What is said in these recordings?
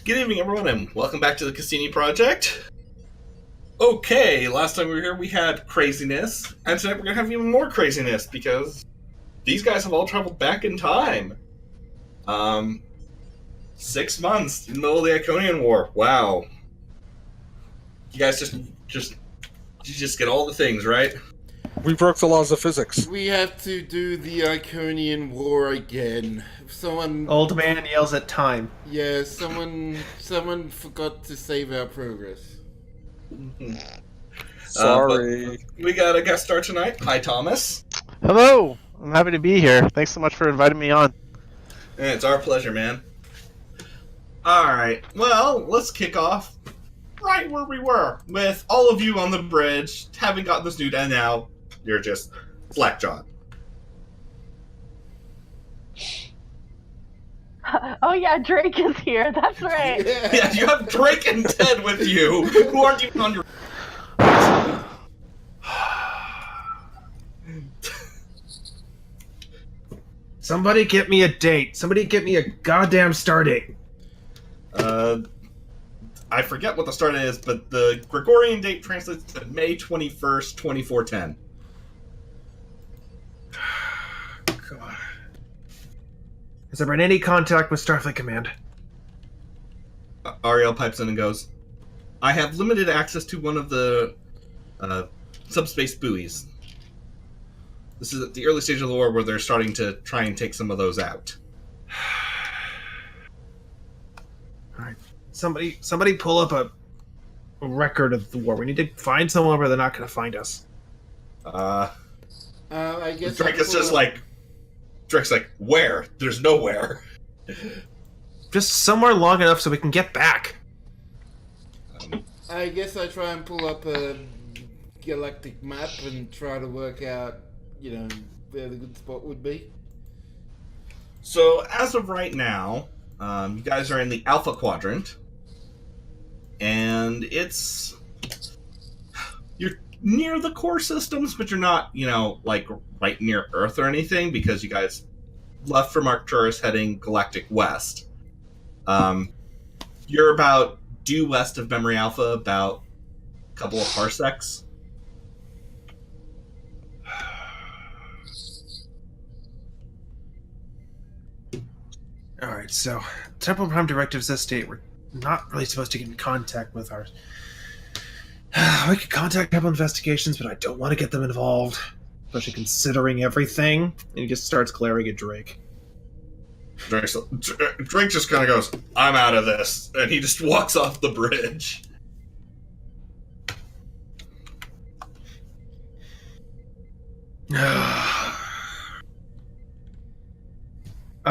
Good evening, everyone, and welcome back to the Cassini Project. Okay, last time we were here, we had craziness, and tonight we're going to have even more craziness because these guys have all traveled back in time. 6 months in the middle of the Iconian War. Wow. You guys just get all the things, right? We broke the laws of physics. We have to do the Iconian War again. Someone, Old man yells at time. yeah, someone forgot to save our progress. Sorry. We got a guest star tonight. Hi, Thomas. Hello! I'm happy to be here. Thanks so much for inviting me on. And it's our pleasure, man. Alright, well, let's kick off right where we were, with all of you on the bridge, having gotten this news, and now you're just slack-jawed. Oh yeah, Drake is here. That's right. Yeah, you have Drake and Ted with you, who aren't even on your... Somebody get me a date. Somebody get me a goddamn star date. I forget what the start is, but the Gregorian date translates to May 21st, 2410. God. Has there been any contact with Starfleet Command? Ariel pipes in and goes, I have limited access to one of the subspace buoys. This is at the early stage of the war where they're starting to try and take some of those out. Alright. Somebody pull up a record of the war. We need to find someone where they're not going to find us. I guess Drake is just like... Drake's like, where? There's nowhere. Just somewhere long enough so we can get back. I guess I try and pull up a galactic map and try to work out, where the good spot would be. So, as of right now, you guys are in the Alpha Quadrant. And it's... You're near the core systems, but you're not, like, right near Earth or anything, because you guys left from Arcturus heading galactic west. You're about due west of Memory Alpha, about a couple of parsecs. Alright, so Temple Prime directives this state. We're not really supposed to get in contact with ours. We could contact Temple Investigations, but I don't want to get them involved. Especially considering everything. And he just starts glaring at Drake. Drake just kind of goes, I'm out of this. And he just walks off the bridge. I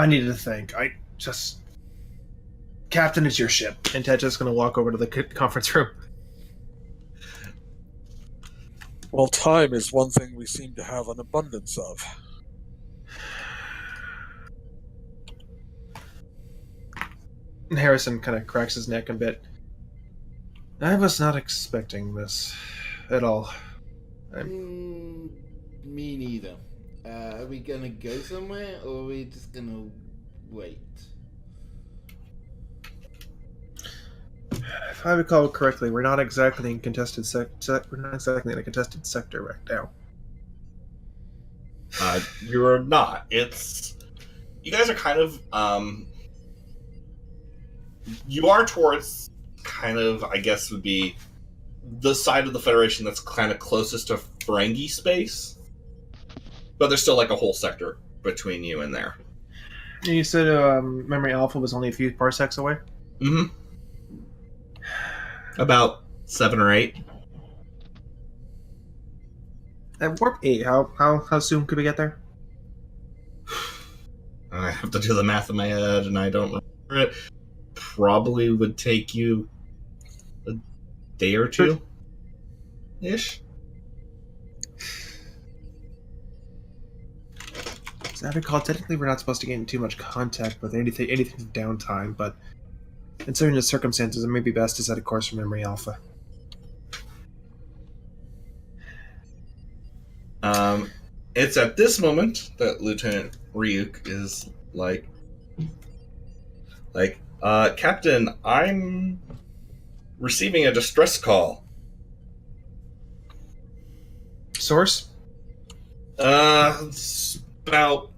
needed to think. Captain, it's your ship. And Ted's just going to walk over to the conference room. Well, time is one thing we seem to have an abundance of. And Harrison kind of cracks his neck a bit. I was not expecting this at all. Me neither. Are we gonna go somewhere, or are we just gonna wait? If I recall correctly, we're not exactly in contested we're not exactly in a contested sector right now. You're not. It's... You guys are kind of, you are towards kind of, I guess would be the side of the Federation that's kind of closest to Ferengi space. But there's still like a whole sector between you and there. You said Memory Alpha was only a few parsecs away? Mm-hmm. About 7 or 8. At warp 8, how soon could we get there? I have to do the math in my head, and I don't remember it. Probably would take you a day or two ish. As I recall, technically we're not supposed to get in too much contact with anything downtime, but in certain circumstances it may be best to set a course for Memory Alpha. It's at this moment that Lieutenant Ryuk is like, Captain, I'm receiving a distress call. Source? It's about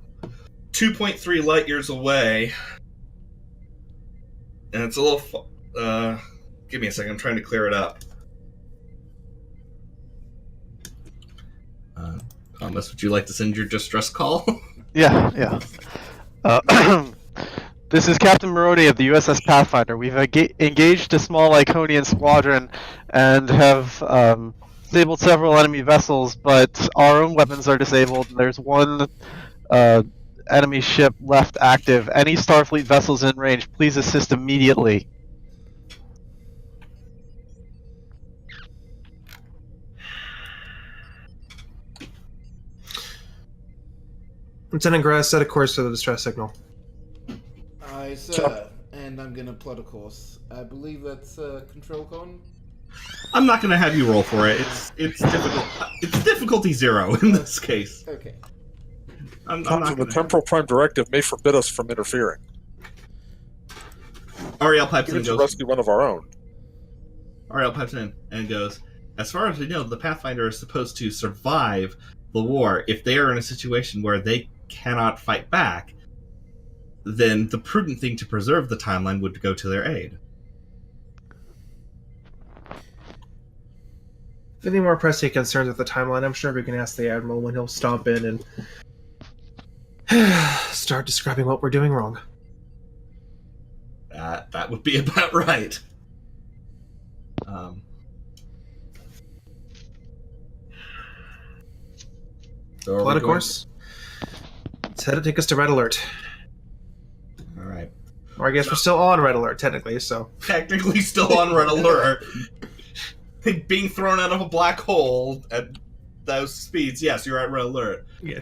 2.3 light years away. And it's a little... give me a second, I'm trying to clear it up. Thomas, would you like to send your distress call? Yeah. This is Captain Marrone of the USS Pathfinder. We've engaged a small Iconian squadron and have disabled several enemy vessels, but our own weapons are disabled. There's one enemy ship left active. Any Starfleet vessels in range, please assist immediately. Lieutenant Grass, set a course for the distress signal. Aye, sir. And I'm gonna plot a course. I believe that's control con. I'm not going to have you roll for it. It's difficult. It's difficulty 0 in this case. Okay. I'm not The gonna temporal prime directive may forbid us from interfering, Ariel pipes in even and to goes. rescue one of our own. Ariel pipes in and goes. As far as we know, the Pathfinder is supposed to survive the war. If they are in a situation where they cannot fight back, then the prudent thing to preserve the timeline would go to their aid. If any more pressing concerns with the timeline, I'm sure we can ask the Admiral when he'll stomp in and start describing what we're doing wrong. That would be about right. So Plot a course. Let's head to take us to Red Alert. All right. Or I guess we're still on Red Alert, technically, so. Technically still on Red Alert. Being thrown out of a black hole at those speeds. Yes, you're at Red Alert. Yeah.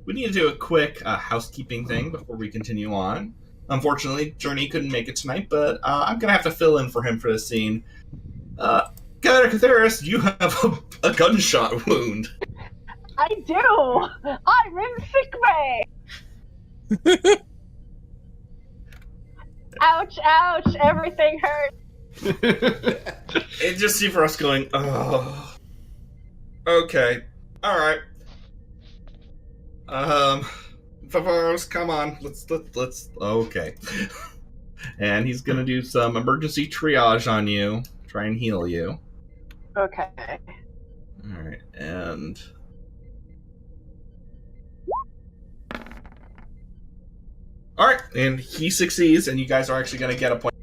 We need to do a quick housekeeping thing before we continue on. Unfortunately, Journey couldn't make it tonight, but I'm going to have to fill in for him for this scene. Commander Catheris, you have a gunshot wound. I do! I'm in sick bay! Ouch, ouch, everything hurts. And just see for us going, oh. Okay. Alright. Favaros, come on. Let's okay. And he's gonna do some emergency triage on you. Try and heal you. Okay. Alright, and alright, and he succeeds, and you guys are actually gonna get a point.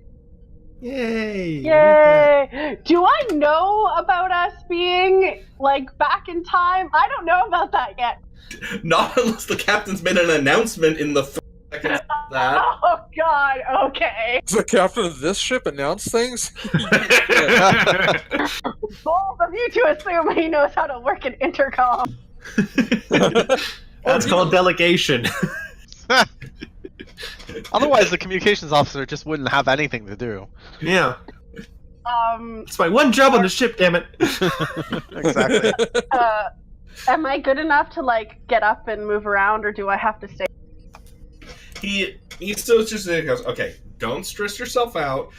Yay! Yay! Do I know about us being, like, back in time? I don't know about that yet. Not unless the captain's made an announcement in the 3 seconds of that. Oh, God, okay. Does the captain of this ship announce things? Bold of you to assume he knows how to work an intercom. That's called delegation. Otherwise, the communications officer just wouldn't have anything to do. Yeah. It's my one job on the ship, damn it. Exactly. Am I good enough to, like, get up and move around, or do I have to stay? He still just goes, okay, don't stress yourself out.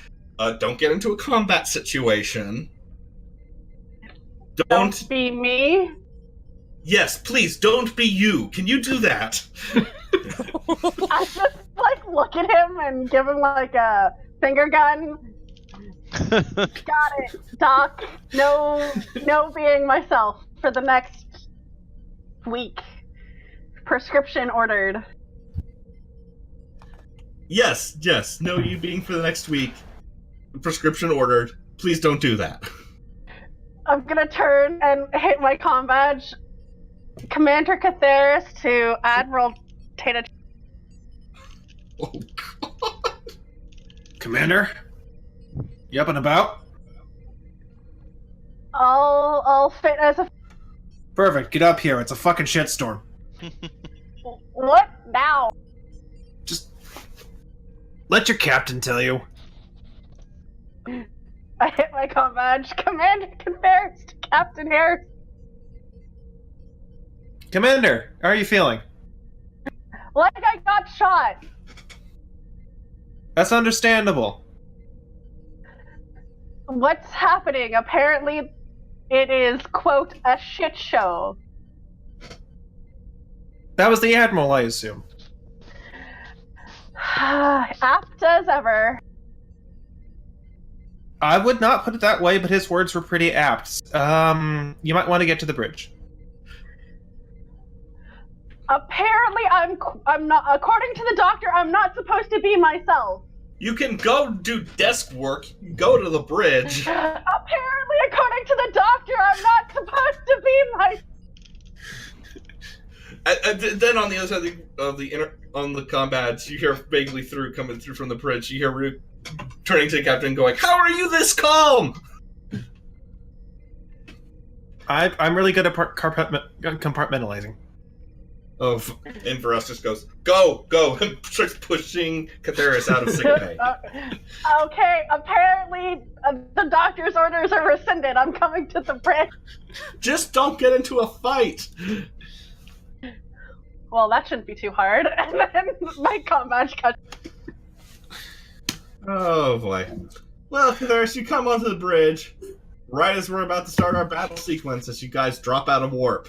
Don't get into a combat situation. Don't be me? Yes, please, don't be you. Can you do that? I just, like, look at him and give him, like, a finger gun. Got it, Doc. No being myself for the next week. Prescription ordered. Yes, no you being for the next week. Prescription ordered. Please don't do that. I'm gonna turn and hit my comm badge. Commander Catheris to Admiral Tata. Oh, God. Commander? You up and about? I'll fit as a... Perfect, get up here. It's a fucking shitstorm. What now? Just let your captain tell you. I hit my comm badge. Commander Catheris to Captain Harris. Commander, how are you feeling? Like I got shot. That's understandable. What's happening? Apparently, it is, quote, a shit show. That was the Admiral, I assume. Apt as ever. I would not put it that way, but his words were pretty apt. You might want to get to the bridge. Apparently, I'm not. According to the doctor, I'm not supposed to be myself. You can go do desk work, go to the bridge. Apparently, according to the doctor, I'm not supposed to be myself. And then on the other side of the combats, you hear vaguely coming through from the bridge. You hear Rook turning to the captain, going, "How are you this calm?" I'm really good at compartmentalizing. And Varus just goes, "Go, go!" and starts pushing Catheris out of sickbay. Okay, apparently the doctor's orders are rescinded. I'm coming to the bridge. Just don't get into a fight. Well, that shouldn't be too hard. And then my combat cut. Oh boy. Well, Catheris, you come onto the bridge right as we're about to start our battle sequence. As you guys drop out of warp.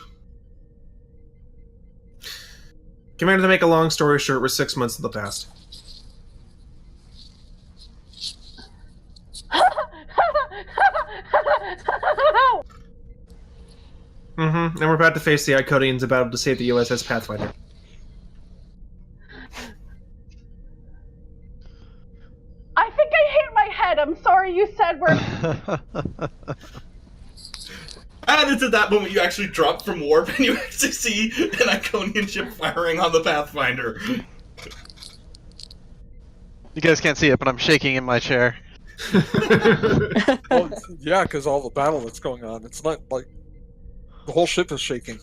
Commander, to make a long story short, we're 6 months in the past. And we're about to face the Iconians about to save the USS Pathfinder. I think I hit my head. I'm sorry you said we're... And it's at that moment you actually drop from warp and you actually see an Iconian ship firing on the Pathfinder. You guys can't see it, but I'm shaking in my chair. Well, yeah, because all the battle that's going on. It's not like the whole ship is shaking.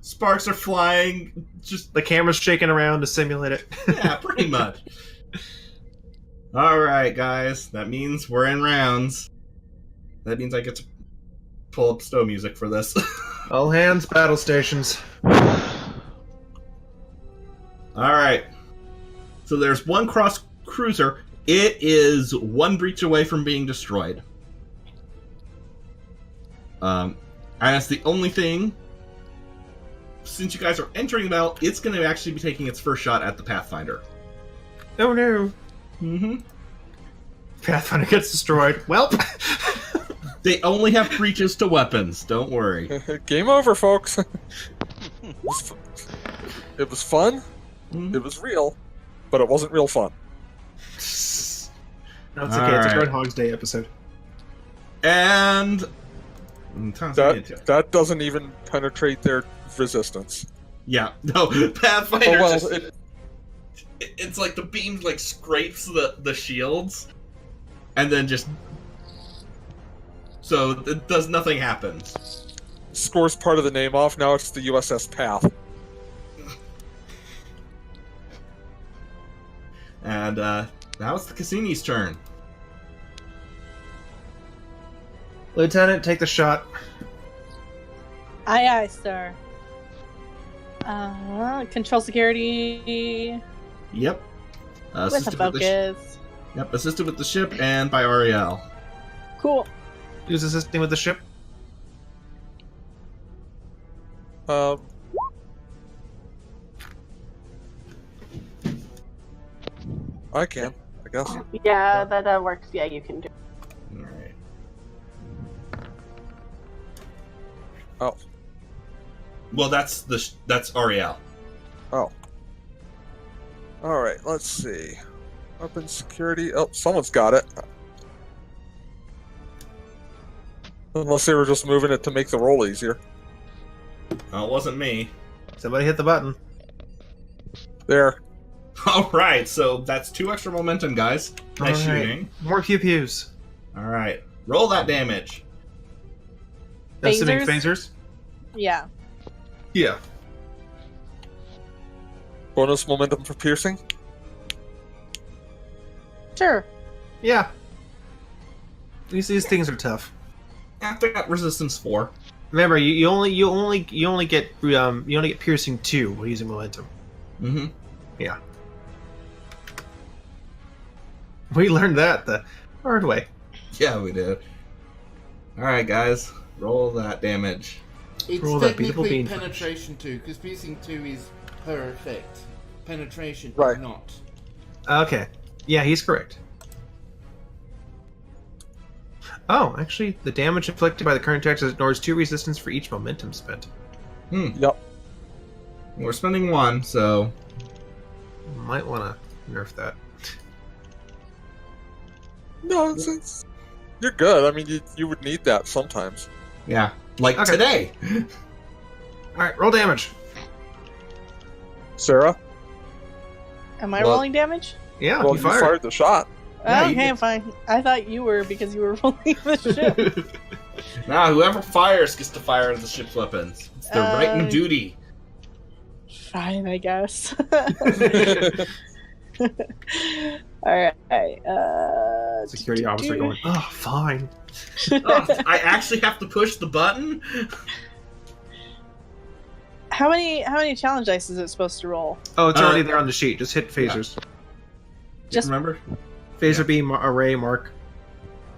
Sparks are flying. Just The camera's shaking around to simulate it. yeah, pretty much. All right, guys. That means we're in rounds. That means I get to pull up STO music for this. All hands, battle stations. Alright. So there's one cross cruiser. It is one breach away from being destroyed. And that's the only thing. Since you guys are entering the battle, it's going to actually be taking its first shot at the Pathfinder. Oh no. Mm-hmm. Pathfinder gets destroyed. Well, They only have breaches to weapons. Don't worry. Game over, folks. It was fun. Mhm. It was real, but it wasn't real fun. no, it's okay. It's Alright. a Groundhog's Day episode. And That doesn't even penetrate their resistance. yeah, no, Pathfinder Oh well, just it's like the beam like scrapes the shields, and then just so it does nothing happens. scores part of the name off. Now it's the USS Path. And now it's the Cassini's turn. Lieutenant, take the shot. Aye, aye, sir. Control security Yep. with a Assisted with the focus. yep, assisted with the ship and by Ariel. Cool. Who's assisting with the ship? I can, I guess. Yeah, that works. Yeah, you can do. All right. Oh, Well, that's Ariel. oh. All right. Let's see. Weapon security. Oh, someone's got it. Unless they were just moving it to make the roll easier. Well, it wasn't me. Somebody hit the button. There. All right, so that's 2 extra momentum, guys. Nice All right. shooting. More pew-pews. All right, roll that damage. Assuming Phasers? phasers? Yeah. Yeah. Bonus momentum for piercing. Sure. Yeah. These things are tough. After that, resistance 4. Remember, you only get piercing 2 when using momentum. Mm-hmm. Yeah. We learned that the hard way. Yeah, we did. Alright, guys. Roll that damage. It's Roll that beatable technically bean penetration 2, because piercing 2 is per effect. Penetration Right. is not. Okay. Yeah, he's correct. Oh, actually, the damage inflicted by the current attack ignores 2 resistance for each momentum spent. Yep. We're spending 1, so... Might want to nerf that. No, it's you're good. I mean, you would need that sometimes. Yeah. Like Okay. today! Alright, roll damage. Sarah, Am I Well- rolling damage? Yeah, well, you you fired the shot. Yeah, you Okay, did. fine. I thought you were because you were rolling the ship. Now, whoever fires gets to fire the ship's weapons. It's their right and duty. Fine, I guess. Alright. Security officer going, oh, fine. Oh, I actually have to push the button? How many challenge dice is it supposed to roll? Oh, it's already there on the sheet. Just hit phasers. Just Remember? Phaser beam, array, mark.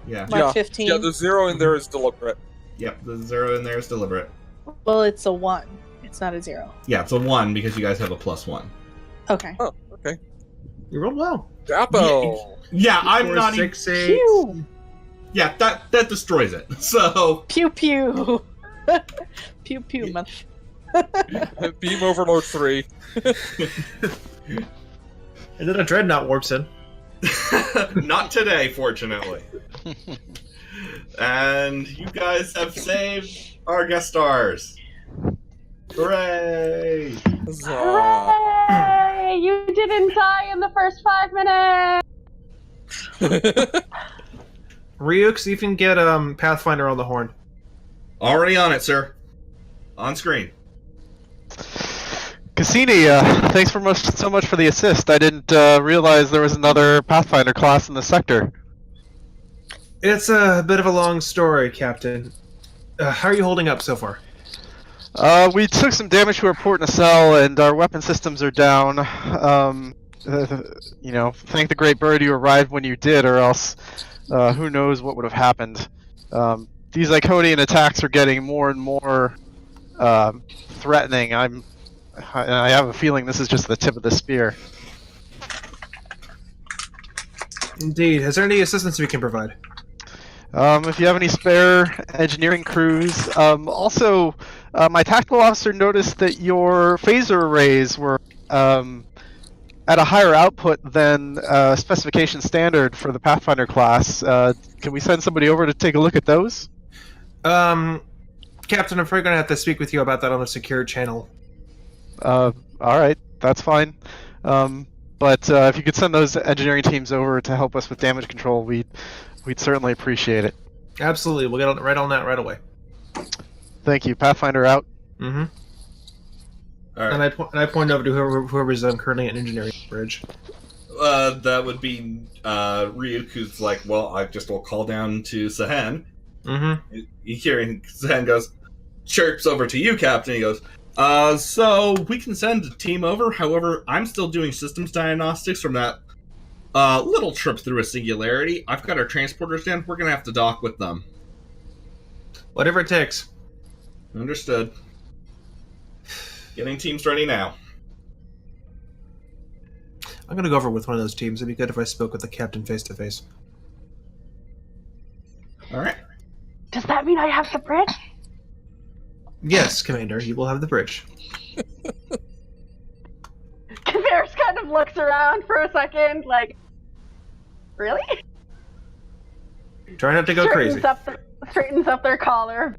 Yeah. Mark Yeah. 15. Yeah, the 0 in there is deliberate. Yep, the 0 in there is deliberate. Well, it's a 1. It's not a 0. Yeah, it's a 1 because you guys have a +1. Okay. Oh, okay. You rolled well. Dapo. Yeah, I'm 4, not even... 6, 8. Pew! Yeah, that destroys it. So... Pew pew! Pew pew, man. Beam Overload 3. And then a dreadnought warps in. Not today, fortunately. And you guys have saved our guest stars. Hooray! Huzzah. Hooray! You didn't die in the first 5 minutes! Ryuk, see if you can get Pathfinder on the horn. Already on it, sir. On screen. Cassini, thanks so much for the assist. I didn't realize there was another Pathfinder class in the sector. It's a bit of a long story, Captain. How are you holding up so far? We took some damage to our port nacelle, and our weapon systems are down. Thank the great bird you arrived when you did, or else who knows what would have happened. These Iconian attacks are getting more and more threatening. I have a feeling this is just the tip of the spear. Indeed. Is there any assistance we can provide? If you have any spare engineering crews. Also, my tactical officer noticed that your phaser arrays were at a higher output than specification standard for the Pathfinder class. Can we send somebody over to take a look at those? Captain, I'm probably going to have to speak with you about that on a secure channel. Alright, that's fine. But if you could send those engineering teams over to help us with damage control, we'd certainly appreciate it. Absolutely. We'll get right on that right away. Thank you. Pathfinder out. Mm-hmm. All And right. I point over to whoever's currently at engineering bridge. That would be Ryuk, who's like, well, I just will call down to Sahan. Mm-hmm. You hear Sahan goes, chirps over to you, Captain. He goes, so we can send a team over. However, I'm still doing systems diagnostics from that little trip through a singularity. I've got our transporters down. We're going to have to dock with them. Whatever it takes. Understood. Getting teams ready now. I'm going to go over with one of those teams. It'd be good if I spoke with the captain face-to-face. All right. Does that mean I have the bridge? Yes, Commander, you will have the bridge. Kaveris kind of looks around for a second, like, really? Try not to go crazy. Straightens up their collar.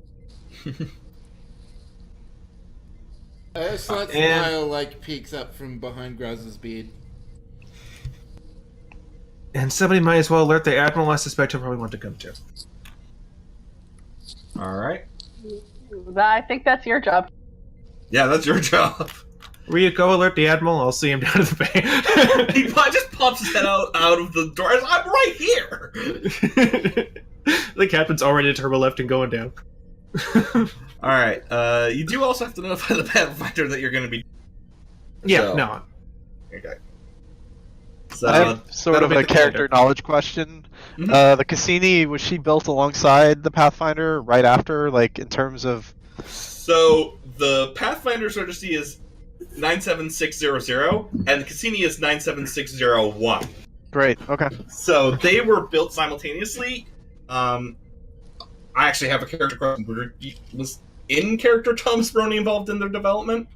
A slight And- smile, like, peeks up from behind Graz's beard. And somebody might as well alert the Admiral. I suspect he'll probably want to come too. All right. I think that's your job. Yeah, that's your job. Ryuk, go alert the Admiral. I'll see him down at the bay. He just pops his head out of the door. I'm right here. The captain's already turbo left and going down. All right. You do also have to notify the Pathfinder that you're going to be. Yeah, So- no. Okay. So I have sort that'll of be a the character commander. knowledge question. Mhm. The Cassini, was she built alongside the Pathfinder right after, like in terms of? So the Pathfinder's registry is 97600, and the Cassini is 97601. Great. Okay. So they were built simultaneously. I actually have a character question. Was in-character Thomas Marrone involved in their development?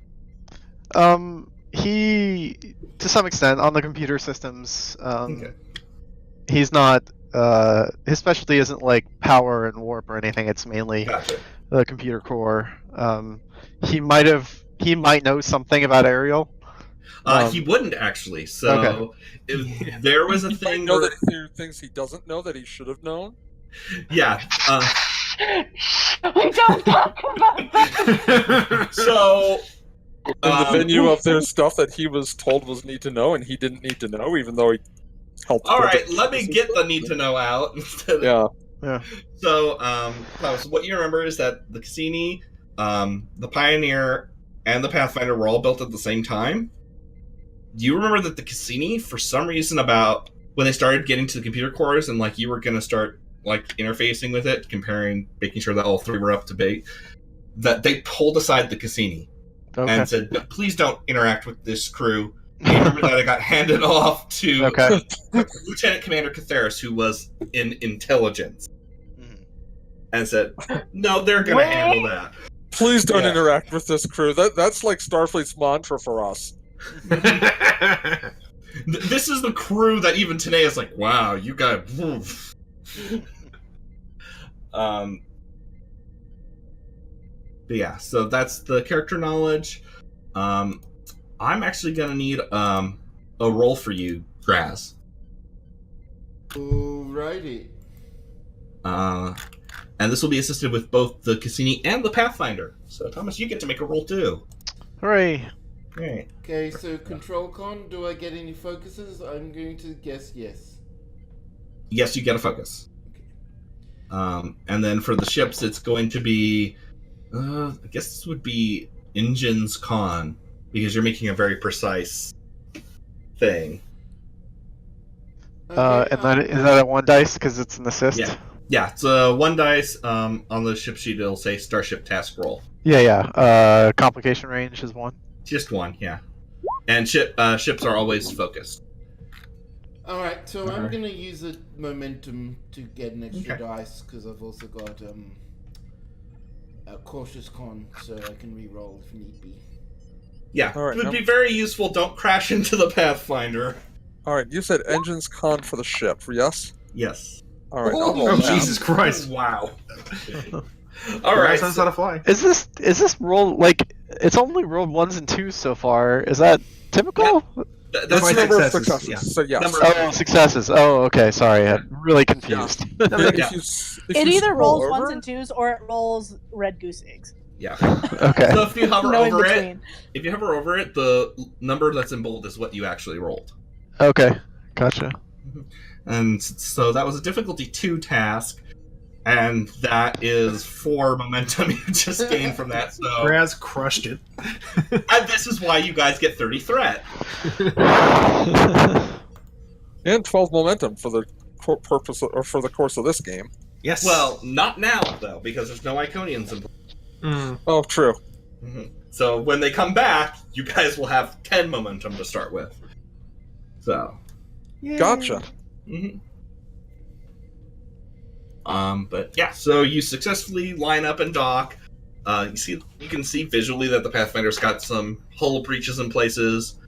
He, to some extent, on the computer systems, Okay. he's not. His specialty isn't like power and warp or anything. It's mainly Gotcha. the computer core. He might know something about aerial. He wouldn't actually. So if there was a He thing might know where, that there are things he doesn't know that he should have known. yeah. We don't talk about that. So In the venue of their stuff that he was told was need to know, and he didn't need to know, even though he helped. all build right, it. let me get the need to know out. Instead of, Yeah. So, Klaus, what you remember is that the Cassini, the Pioneer, and the Pathfinder were all built at the same time. Do you remember that the Cassini, for some reason, about when they started getting to the computer cores and like you were going to start like interfacing with it, comparing, making sure that all three were up to date, that they pulled aside the Cassini Okay. and said, "Please don't interact with this crew." And you remember that it got handed off to Okay. Lieutenant Commander Catheris, who was in intelligence, Mhm. and said, "No, they're going to Wait. handle that." Please don't Yeah. interact with this crew. That's like Starfleet's mantra for us. This is the crew that even today is like, "Wow, you got." But yeah, so that's the character knowledge. I'm actually gonna need a roll for you, Graz. Alrighty. And this will be assisted with both the Cassini and the Pathfinder. So Thomas, you get to make a roll too. Hooray! Great. Okay, so control con, do I get any focuses? I'm going to guess yes. Yes, you get a focus. And then for the ships, it's going to be, I guess this would be Engines Con, because you're making a very precise thing. And that is that a 1 dice because it's an assist? Yeah. Yeah, it's one dice. On the ship sheet, it'll say Starship Task Roll. Yeah. Complication range is 1. Just one, yeah. And ships are always focused. Alright, so I'm Alright. gonna use a momentum to get an extra Okay. dice, because I've also got a cautious con, so I can re-roll if need be. Yeah, All right, it would now- be very useful. Don't crash into the Pathfinder. All right, you said engines con for the ship, yes? Yes. All right, Oh, I'll roll Oh, now. Jesus Christ. Wow. All right. That's how to fly. Is this roll like it's only rolled 1s and 2s so far? Is that typical? That's That's my the number of successes, successes. yeah. So yes. Number- Oh, successes. Oh, okay. Sorry, I'm really confused. If Yeah. if It you either scroll rolls over, ones and twos or it rolls red goose eggs. Yeah. Okay. So if you hover No in over it, between. if you hover over it, the number that's in bold is what you actually rolled. Okay. Gotcha. And so that was a difficulty 2 task, and that is 4 momentum you just gained from that. So, Graz crushed it. and this is why you guys get 30 threat. and 12 momentum for the purpose or for the course of this game. Yes. Well, not now though, because there's no Iconians in. Mm. Oh, true. So when they come back, you guys will have 10 momentum to start with. So. Gotcha. Mhm. But yeah, so you successfully line up and dock. You can see visually that the Pathfinder's got some hull breaches in places.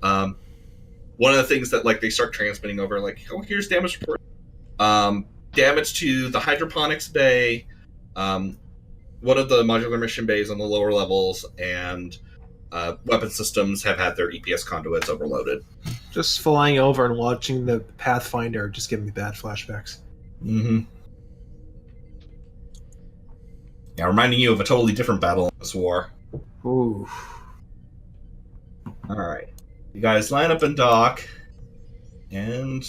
One of the things that like they start transmitting over, like, oh, here's damage report. Damage to the hydroponics bay, one of the modular mission bays on the lower levels, and weapon systems have had their EPS conduits overloaded. Just flying over and watching the Pathfinder just giving me bad flashbacks. Mm-hmm. Yeah, reminding you of a totally different battle in this war. Ooh. Alright. You guys line up and dock. And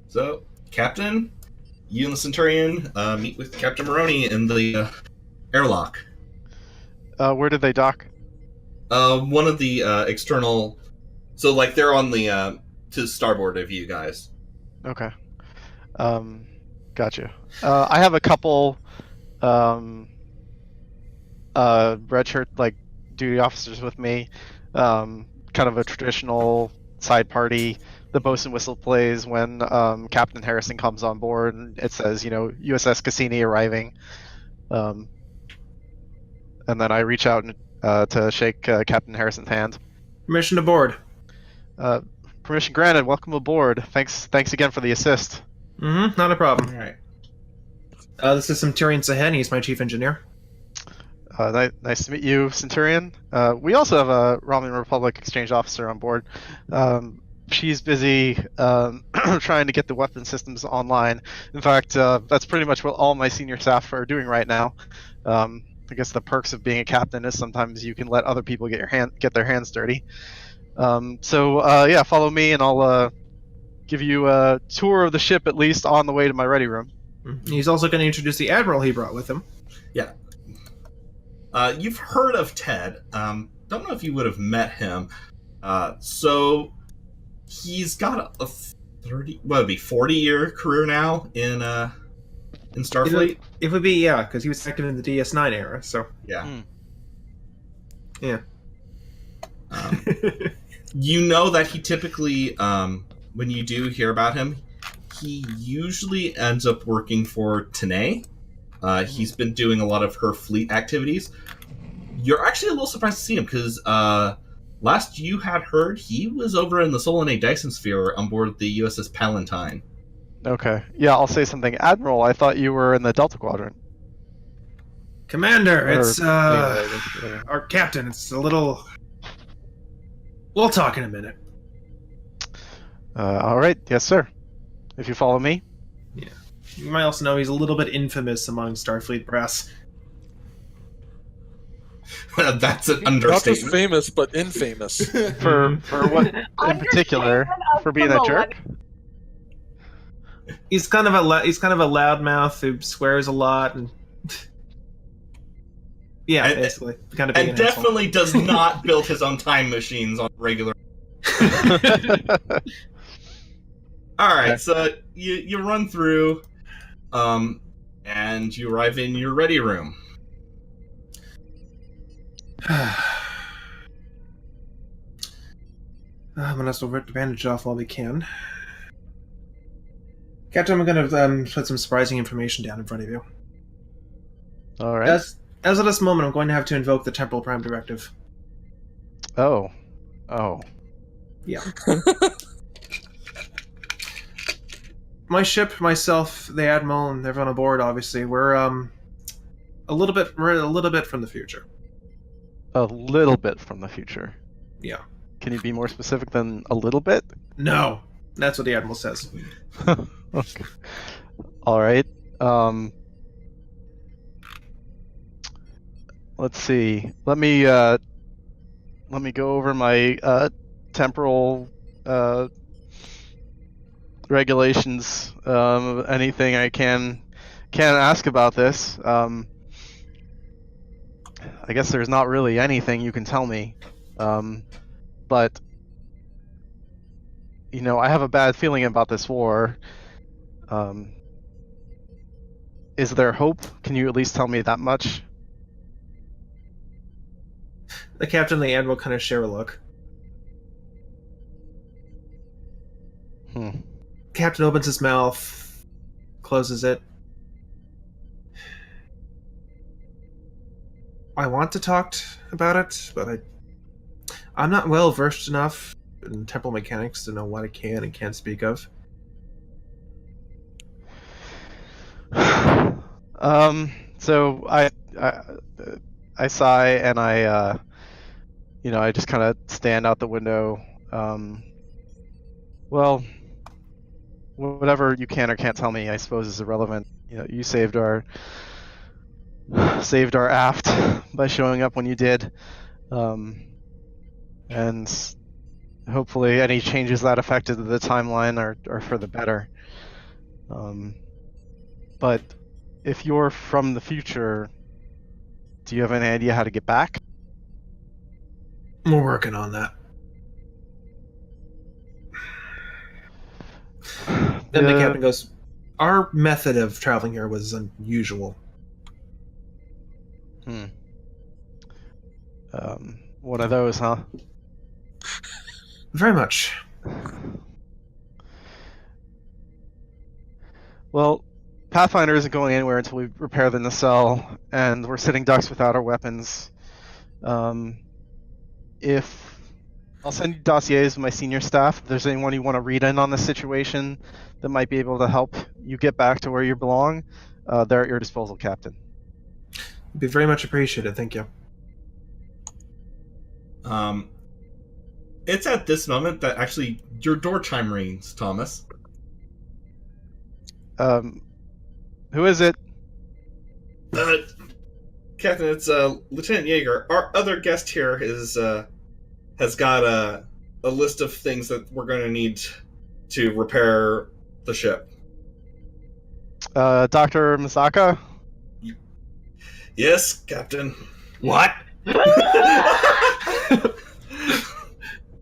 so, Captain, you and the Centurion meet with Captain Marrone in the airlock. Where did they dock? One of the external... So, like, they're on the to starboard of you guys. Okay. Gotcha. I have a couple red shirt like duty officers with me. Kind of a traditional side party. The bosun whistle plays when Captain Harrison comes on board, and it says, USS Cassini arriving. And then I reach out to shake Captain Harrison's hand. Permission to board. Permission granted. Welcome aboard. Thanks again for the assist. Not a problem. All right. This is Centurion Sahen. He's my chief engineer. Nice to meet you, Centurion. We also have a Romulan Republic exchange officer on board. She's busy trying to get the weapon systems online. In fact, that's pretty much what all my senior staff are doing right now. I guess the perks of being a captain is sometimes you can let other people get their hands dirty. So follow me, and I'll give you a tour of the ship at least on the way to my ready room. He's also going to introduce the admiral he brought with him. Yeah. You've heard of Ted. Don't know if you would have met him. So he's got a 40-year career now in Starfleet. It would be, yeah, because he was active in the DS9 era, so... Yeah. Yeah. You know that he typically, when you do hear about him, he usually ends up working for Tanae. He's been doing a lot of her fleet activities. You're actually a little surprised to see him, because last you had heard, he was over in the Solanae Dyson Sphere on board the USS Palatine. Okay. Yeah, I'll say something. Admiral, I thought you were in the Delta Quadrant. Commander, it's our captain. It's a little... We'll talk in a minute. All right. Yes, sir. If you follow me. Yeah. You might also know he's a little bit infamous among Starfleet brass. That's an Not just understatement. famous, but infamous. For what in particular? For being a jerk? He's kind of a loudmouth who swears a lot and yeah, And- basically kind of being And an asshole. definitely does not build his own time machines on regular. All right, Okay. so you run through, and you arrive in your ready room. I'm gonna still rip the bandage off while we can. Captain, I'm gonna put some surprising information down in front of you. All right. As of this moment, I'm going to have to invoke the Temporal Prime Directive. Oh. Yeah. My ship, myself, the Admiral, and everyone on board, obviously, we're a little bit from the future. A little bit from the future. Yeah. Can you be more specific than a little bit? No, that's what the Admiral says. Okay. All right. Let's see. Let me go over my temporal regulations. Anything I can ask about this. I guess there's not really anything you can tell me. But I have a bad feeling about this war. Is there hope? Can you at least tell me that much? The Captain and the Admiral kind of share a look. Captain opens his mouth, closes it. I want to talk about it, but I'm not well versed enough in temporal mechanics to know what I can and can't speak of. So I sigh and I just kind of stand out the window. Well, whatever you can or can't tell me, I suppose, is irrelevant. You saved our aft by showing up when you did, and hopefully any changes that affected the timeline are for the better. But if you're from the future, do you have any idea how to get back? We're working on that. Then the Yeah. captain goes, "Our method of traveling here was unusual." One of those, huh? Very much. Well, Pathfinder isn't going anywhere until we repair the nacelle, and we're sitting ducks without our weapons. If I'll send you dossiers with my senior staff. If there's anyone you want to read in on the situation that might be able to help you get back to where you belong, they're at your disposal, Captain. It'd be very much appreciated. Thank you. It's at this moment that actually your door chime rings, Thomas. Who is it? Captain, it's Lieutenant Yeager. Our other guest here has got a list of things that we're going to need to repair the ship. Dr. Misaka? Yes, Captain. What?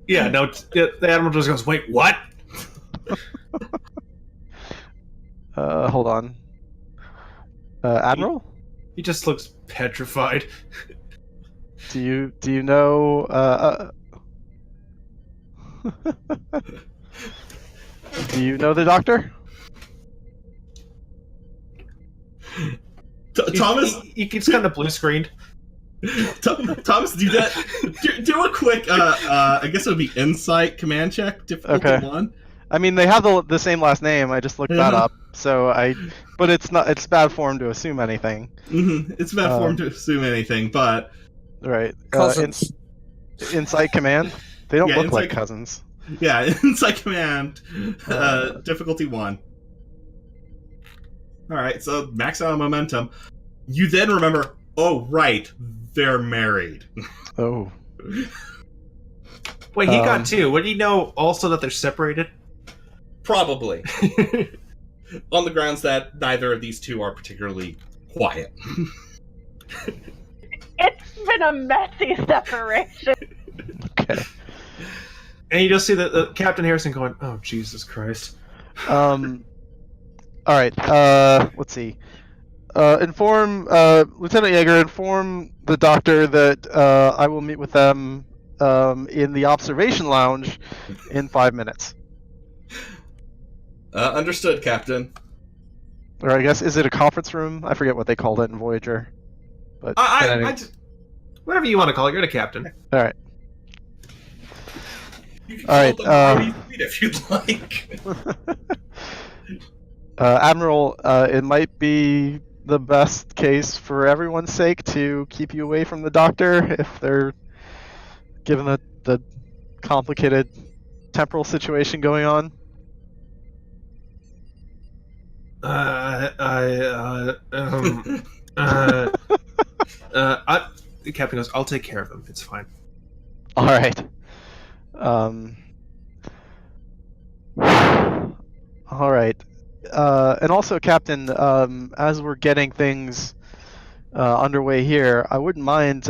Yeah, no, the Admiral just goes, "Wait, what?" Hold on. Admiral? He just looks petrified. Do you know do you know the doctor? Thomas? He gets kind of blue screened. Thomas, do that. Do a quick, I guess it would be insight command check, difficulty Okay. 1. I mean, they have the same last name. I just looked that up. So but it's bad form to assume anything. Mm-hmm. It's bad form to assume anything, but Right. Cousins. Insight command. They don't Yeah, look like Insight- cousins. yeah, insight command, difficulty 1. All right, so max out on momentum. You then remember, oh right, they're married. Oh. Wait, he got two. Would he know also that they're separated? Probably. On the grounds that neither of these two are particularly quiet. It's been a messy separation. Okay. And you just see the Captain Harrison going, "Oh, Jesus Christ." All right. Let's see. Inform Lieutenant Yeager. Inform the doctor that I will meet with them in the observation lounge in 5 minutes. Understood, Captain. Or I guess, is it a conference room? I forget what they called it in Voyager. But I just, Whatever you want to call it, you're the captain. all right. you can All right, call them Brody if you'd like. Admiral, it might be the best case for everyone's sake to keep you away from the doctor if they're given the complicated temporal situation going on. The captain goes, "I'll take care of them. It's fine." All right. All right. And also, Captain, as we're getting things underway here, I wouldn't mind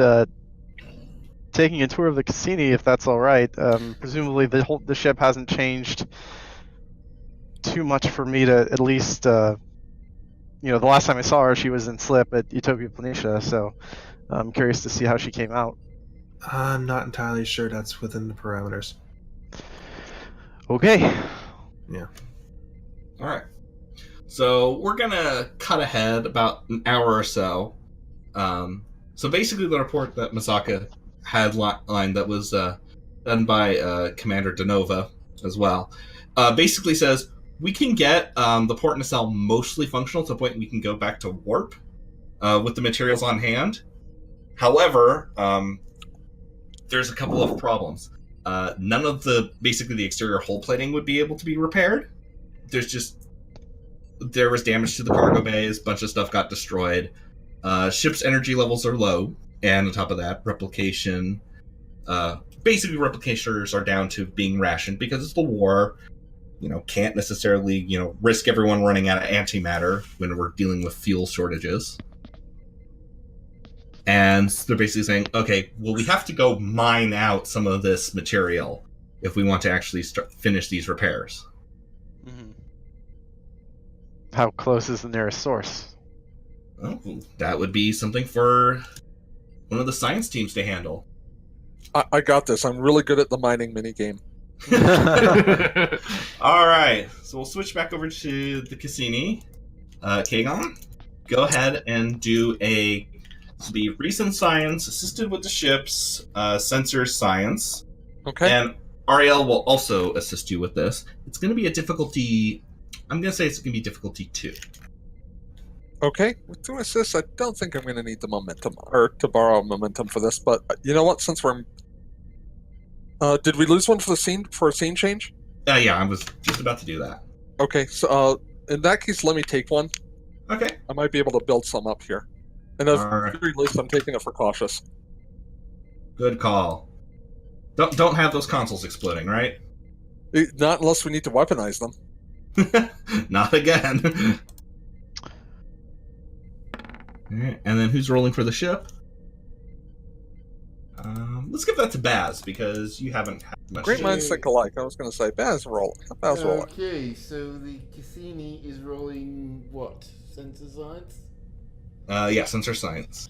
taking a tour of the Cassini if that's all right. Presumably, the ship hasn't changed too much for me to at least. The last time I saw her, she was in slip at Utopia Planitia, so I'm curious to see how she came out. I'm not entirely sure that's within the parameters. Okay. All right. So we're gonna cut ahead about an hour or so. So basically, the report that Misaka had line that was done by Commander Denova as well, basically says we can get the port nacelle mostly functional to the point we can go back to warp with the materials on hand. However, there's a couple of problems. None of the exterior hull plating would be able to be repaired. There was damage to the cargo bays, a bunch of stuff got destroyed. Ship's energy levels are low, and on top of that, replication. Replicators are down to being rationed because it's the war. Can't necessarily, risk everyone running out of antimatter when we're dealing with fuel shortages. And they're basically saying, okay, well, we have to go mine out some of this material if we want to actually finish these repairs. Mm-hmm. How close is the nearest source? Oh, that would be something for one of the science teams to handle. I got this. I'm really good at the mining minigame. All right, so we'll switch back over to the Cassini. Kagon, go ahead and do the recent science assisted with the ship's sensor science. Okay. And Ariel will also assist you with this. It's going to be a difficulty. I'm going to say it's going to be difficulty 2. Okay. With 2 assists, I don't think I'm going to need the momentum, or to borrow momentum for this. But you know what? Since we're, did we lose one for a scene change? Yeah, I was just about to do that. Okay. So in that case, let me take one. Okay. I might be able to build some up here. And at Alright. the very least, I'm taking it for cautious. Good call. Don't have those consoles exploding, right? Not unless we need to weaponize them. Not again. Alright, and then who's rolling for the ship? Let's give that to Baz, because you haven't had much. Great minds think alike. I was going to say, Baz roll. Baz roll. Okay, so the Cassini is rolling what? Sensor science? Yeah, sensor science.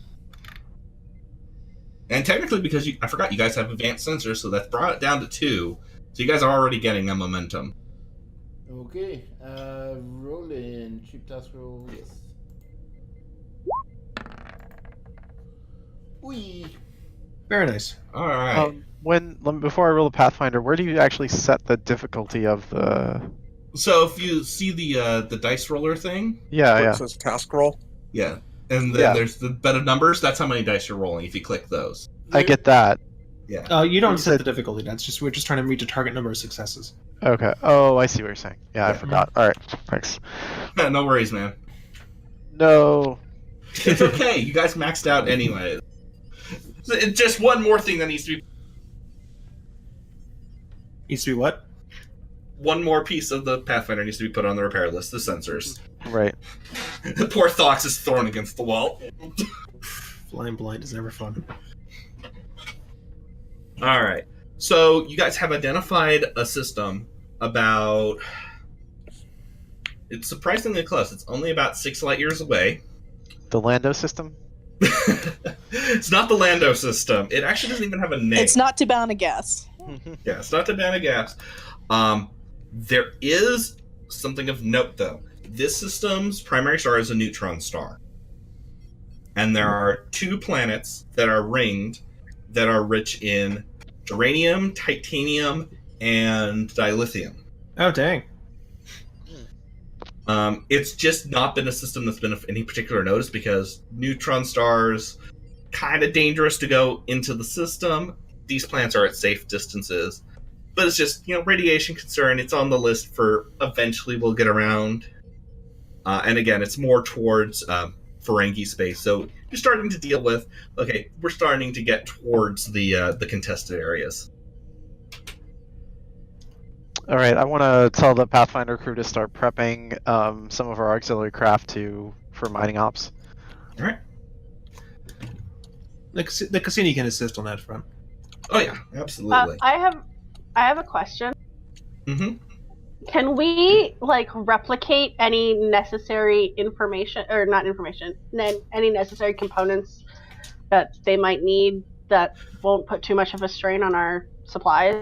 And technically, because I forgot you guys have advanced sensors, so that's brought it down to 2. So you guys are already getting a momentum. Okay, roll in. Cheap task roll, yes. Whee! Very nice. All right. Before I roll the Pathfinder, where do you actually set the difficulty of the? So if you see the dice roller thing, It says task roll. yeah, and then there's the bed of numbers. That's how many dice you're rolling if you click those. I get that. Yeah. You don't set the difficulty. We're just trying to reach a target number of successes. Okay. Oh, I see what you're saying. Yeah, I Yeah. forgot. All right. Thanks. No worries, man. No. It's okay. You guys maxed out anyway. Just one more thing that needs to be. Needs to be what? One more piece of the Pathfinder needs to be put on the repair list. The sensors. Right. The poor Thox is thrown against the wall. Flying blind is never fun. All right. So you guys have identified a system about. It's surprisingly close. It's only about 6 light years away. The Lando system. It's not the Lando system. It actually doesn't even have a name. It's not Tabana gas. Yeah, it's not Tabana gas. There is something of note, though. This system's primary star is a neutron star. And there are 2 planets that are ringed that are rich in uranium, titanium, and dilithium. Oh, dang. It's just not been a system that's been of any particular notice because neutron stars kind of dangerous to go into the system. These planets are at safe distances, but it's just radiation concern. It's on the list for eventually we'll get around. And again, it's more towards Ferengi space, so you're starting to deal with. Okay, we're starting to get towards the contested areas. All right. I want to tell the Pathfinder crew to start prepping some of our auxiliary craft for mining ops. All right. The Cassini can assist on that front. Oh yeah, absolutely. I have a question. Mm-hmm. Can we replicate any necessary information, or not information, any necessary components that they might need that won't put too much of a strain on our supplies?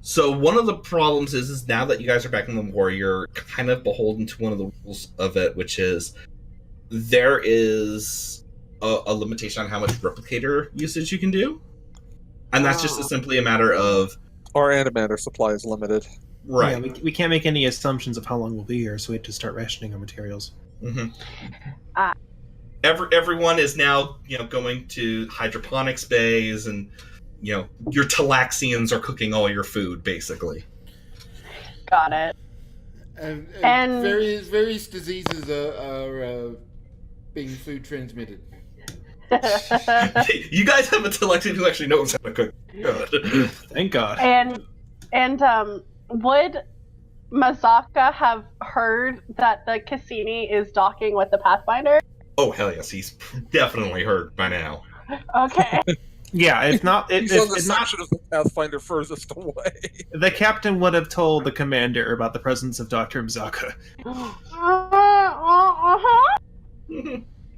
So one of the problems is now that you guys are back in the war, you're kind of beholden to one of the rules of it, which is there is a limitation on how much replicator usage you can do. And that's just simply a matter of... Our antimatter supply is limited. Right. Yeah, we can't make any assumptions of how long we'll be here, so we have to start rationing our materials. Mm-hmm. Everyone is now, going to hydroponics bays, and your Talaxians are cooking all your food, basically. Got it. And various diseases are being food transmitted. You guys have a Talaxian who actually knows how to cook. Good. Thank God. And would Mazaka have heard that the Cassini is docking with the Pathfinder? Oh, hell yes. He's definitely heard by now. Okay. Yeah, if not, He's on the section of the Pathfinder furthest away. the captain would have told the commander about the presence of Dr. Mazaka.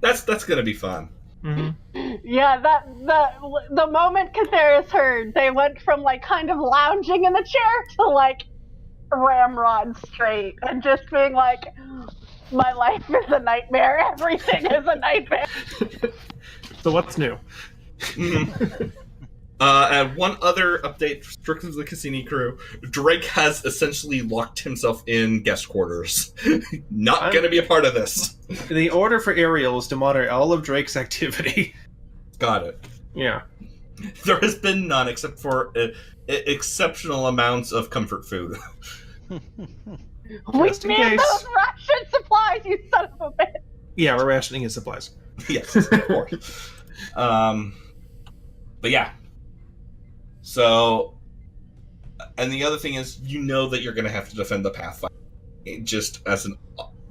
That's gonna be fun. Mm-hmm. Yeah, the moment Catherius heard, they went from like kind of lounging in the chair to like ramrod straight and just being like, my life is a nightmare. Everything is a nightmare. So what's new? And one other update, strictly to the Cassini crew, Drake has essentially locked himself in guest quarters. Not going to be a part of this. The order for Ariel is to monitor all of Drake's activity. Got it. Yeah. There has been none except for exceptional amounts of comfort food. We Just in need case. those ration supplies, you son of a bitch. Yeah, we're rationing his supplies. Yes, of course. But yeah. So, and the other thing is, you know that you're going to have to defend the Pathfinder,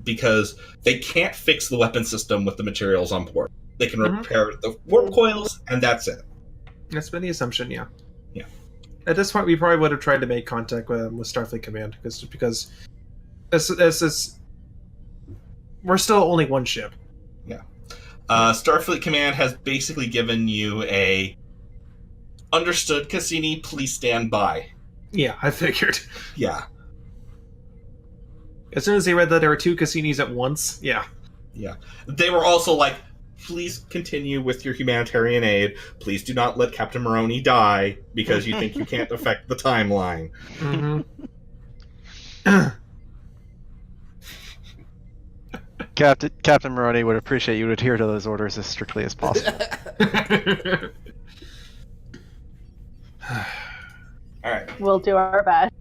because they can't fix the weapon system with the materials on board. They can repair the warp coils, and that's it. That's been the assumption, yeah. Yeah. At this point, we probably would have tried to make contact with Starfleet Command, because we're still only one ship. Yeah. Starfleet Command has basically given you a understood, Cassini, please stand by. Yeah, I figured. Yeah. As soon as they read that there were 2 Cassinis at once, yeah. Yeah. They were also like, please continue with your humanitarian aid. Please do not let Captain Marrone die because you think you can't affect the timeline. Mm-hmm. Captain Marrone would appreciate you to adhere to those orders as strictly as possible. Alright. We'll do our best.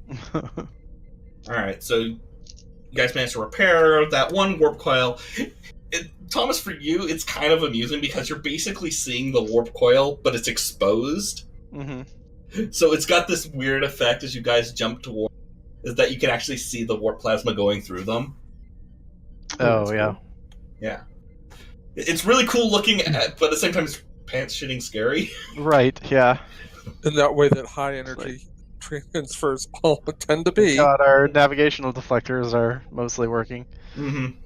Alright, so you guys managed to repair that one warp coil. Thomas, for you, it's kind of amusing because you're basically seeing the warp coil, but it's exposed. Mm-hmm. So it's got this weird effect as you guys jump toward, is that you can actually see the warp plasma going through them. Oh, yeah. Yeah. It's really cool looking at, but at the same time, it's pants shitting scary. Right, yeah. In that way that high energy transfers all tend to be. God, our navigational deflectors are mostly working. Mm-hmm.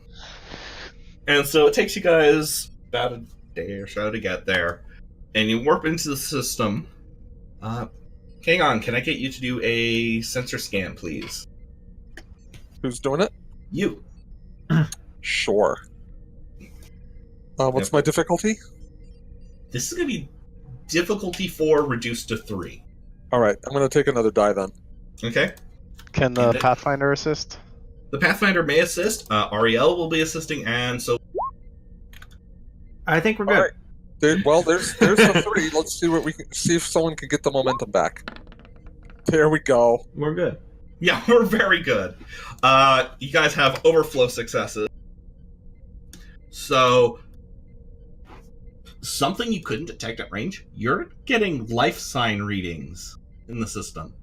And so it takes you guys about a day or so to get there. And you warp into the system. Hang on, can I get you to do a sensor scan, please? Who's doing it? You. Sure. What's my difficulty? This is going to be difficulty 4 reduced to 3. Alright, I'm going to take another die then. Okay. Can the Pathfinder assist? The Pathfinder may assist. Ariel will be assisting, and so... I think we're good. Alright. There's the 3. Let's see what we can see if someone can get the momentum back. There we go. We're good. Yeah, we're very good. You guys have overflow successes. So, something you couldn't detect at range, you're getting life sign readings in the system.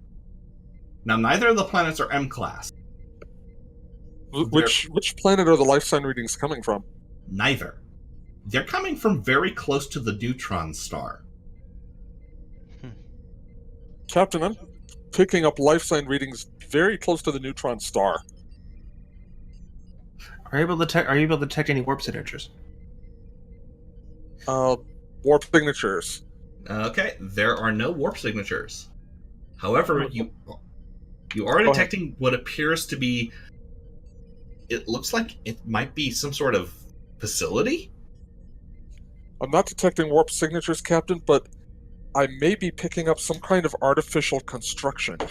Now, neither of the planets are M-class. Which planet are the life sign readings coming from? Neither. They're coming from very close to the neutron star. Captain, I'm picking up life sign readings very close to the neutron star. Are you able to detect any warp signatures? Warp signatures. Okay, there are no warp signatures. However, you are detecting what appears to be... It looks like it might be some sort of facility? I'm not detecting warp signatures, Captain, but I may be picking up some kind of artificial construction. Are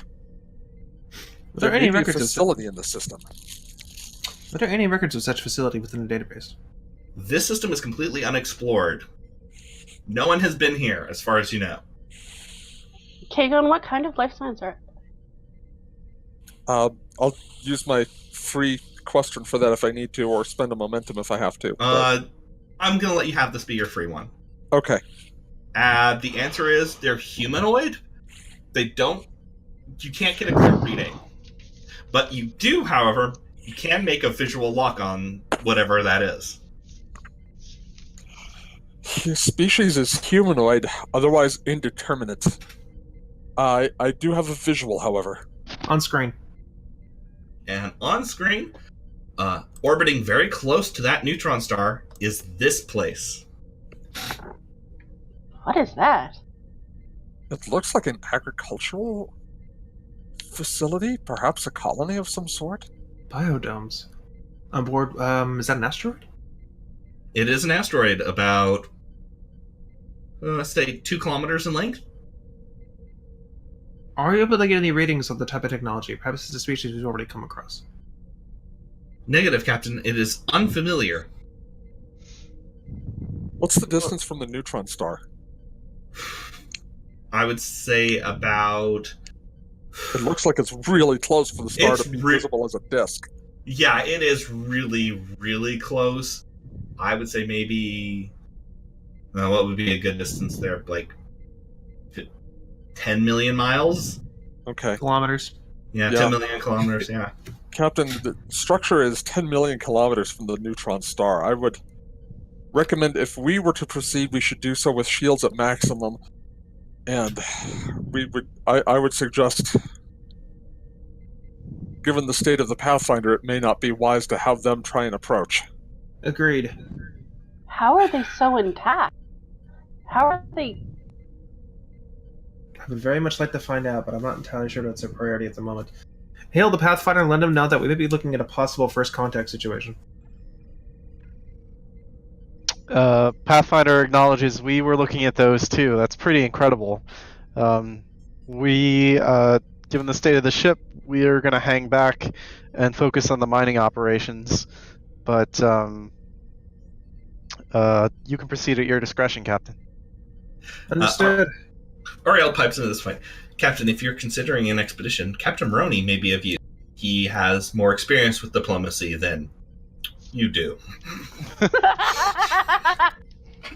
there any may be a records of facility in the system? Are there any records of such facility within the database? This system is completely unexplored. No one has been here, as far as you know. Kagan, what kind of life signs are? I'll use my free question for that if I need to, or spend a momentum if I have to. I'm gonna let you have this be your free one. Okay. The answer is they're humanoid. You can't get a clear reading. But you do, however, you can make a visual lock on whatever that is. His species is humanoid, otherwise indeterminate. I do have a visual, however. On screen. And on screen, Orbiting very close to that neutron star is this place. What is that? It looks like an agricultural facility, perhaps a colony of some sort. Biodomes. On board, is that an asteroid? It is an asteroid about, let's say, 2 kilometers in length. Are you able to get any ratings of the type of technology? Perhaps it's a species we've already come across. Negative, Captain. It is unfamiliar. What's the distance from the neutron star? I would say about... It looks like it's really close for the star It's to be re- visible as a disk. Yeah, it is really, really close. I would say maybe... what would be a good distance there? Like 10 million miles? Okay. Kilometers. Yeah, Yeah. 10 million kilometers, yeah. Captain, the structure is 10 million kilometers from the neutron star. I would recommend if we were to proceed, we should do so with shields at maximum. And I would suggest, given the state of the Pathfinder, it may not be wise to have them try and approach. Agreed. How are they so intact? How are they? I would very much like to find out, but I'm not entirely sure that's a priority at the moment. Hail the Pathfinder and let him know that we may be looking at a possible first contact situation. Pathfinder acknowledges we were looking at those too. That's pretty incredible. Given the state of the ship, we are going to hang back and focus on the mining operations. But you can proceed at your discretion, Captain. Understood. Ariel pipes into this fight. Captain, if you're considering an expedition, Captain Marrone may be of use. He has more experience with diplomacy than you do.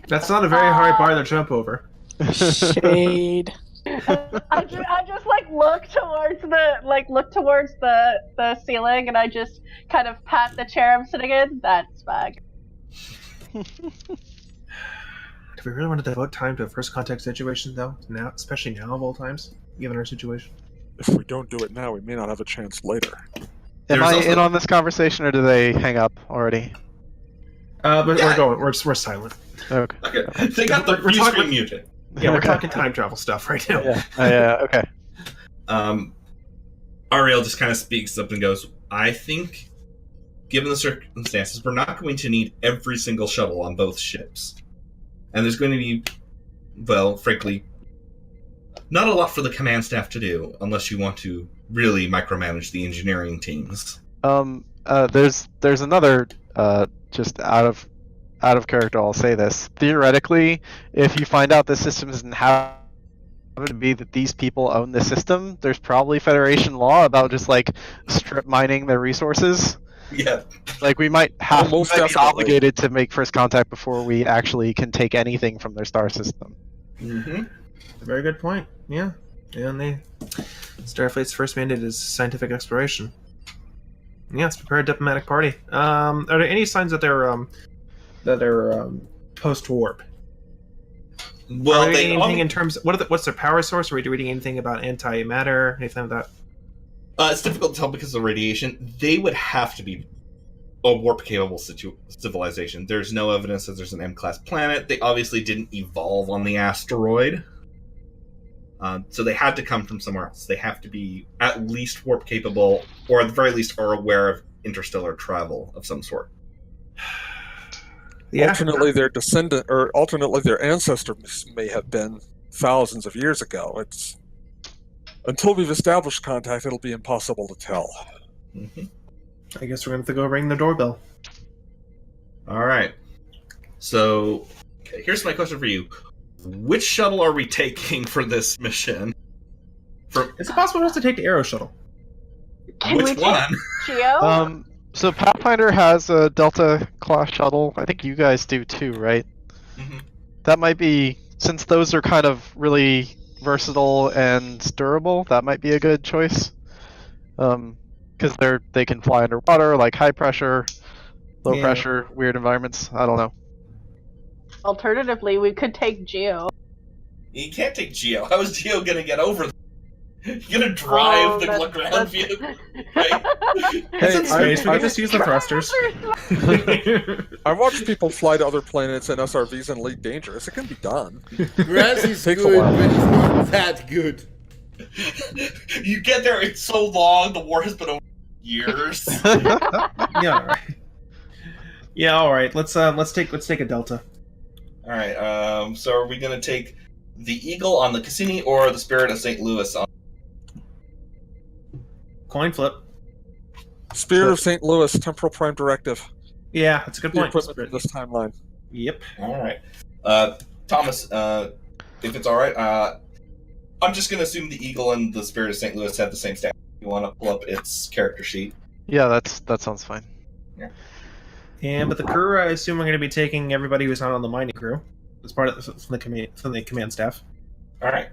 That's not a very hard bar to jump over. Shade. I just like look towards the ceiling, and I just kind of pat the chair I'm sitting in. That's swag. Do we really want to devote time to a first contact situation, though? Now, especially now of all times, given our situation. If we don't do it now, we may not have a chance later. Am There's I also- in on this conversation, or do they hang up already? But Yeah. we're going. We're silent. Okay. Okay, they got the We're view talking- screen muted. Yeah, we're Okay. talking time travel stuff right now. Yeah. Okay. Ariel just kind of speaks up and goes, I think, given the circumstances, we're not going to need every single shuttle on both ships. And there's going to be, well, frankly, not a lot for the command staff to do, unless you want to really micromanage the engineering teams. There's another just out of character. I'll say this. Theoretically, if you find out the system isn't how to be that these people own the system, there's probably Federation law about just like strip mining their resources. Yeah. Like we might have Almost we might be definitely. obligated to make first contact before we actually can take anything from their star system. Mm-hmm. Very good point. Yeah. And the Starfleet's first mandate is scientific exploration. Yes, prepare a diplomatic party. Are there any signs that they're post warp? Well, Are we they reading anything in terms? What's their power source? Are we reading anything about antimatter? Anything like that? it's difficult to tell because of the radiation. They would have to be a warp-capable civilization. There's no evidence that there's an M-class planet. They obviously didn't evolve on the asteroid. So they had to come from somewhere else. They have to be at least warp-capable, or at the very least are aware of interstellar travel of some sort. Yeah. Alternately, their ancestors may have been thousands of years ago. It's until we've established contact, it'll be impossible to tell. Mm-hmm. I guess we're gonna have to go ring the doorbell. All right. So, okay, here's my question for you: which shuttle are we taking for this mission? Is it possible for us to take the Aero shuttle? Can we Which take one? Geo? So Pathfinder has a Delta class shuttle. I think you guys do too, right? Mhm. That might be, since those are kind of really versatile and durable, that might be a good choice. Because they can fly underwater, like high pressure, low Yeah. pressure, weird environments. I don't know. Alternatively, we could take Geo. You can't take Geo. How is Geo going to get over? You're gonna drive Oh, the that's- ground vehicle. Right? It's in space. We I- can just use the thrusters. I watched people fly to other planets in SRVs and Elite Dangerous. It can be done. Grass is Takes a good, while. but it's not that good. You get there, it's so long, the war has been over years. Yeah, all right. Yeah, all right. Let's take a delta. Alright, so are we gonna take the Eagle on the Cassini or the Spirit of St. Louis on... Coin flip. Spirit of St. Louis, Temporal Prime Directive. Yeah, that's a good The point. equipment for this timeline. Yep. Alright. Thomas, if it's alright, I'm just gonna assume the Eagle and the Spirit of St. Louis have the same stat. You wanna pull up its character sheet? Yeah, that sounds fine. And but the crew, I assume we're going to be taking everybody who's not on the mining crew as part of from the command staff. Alright.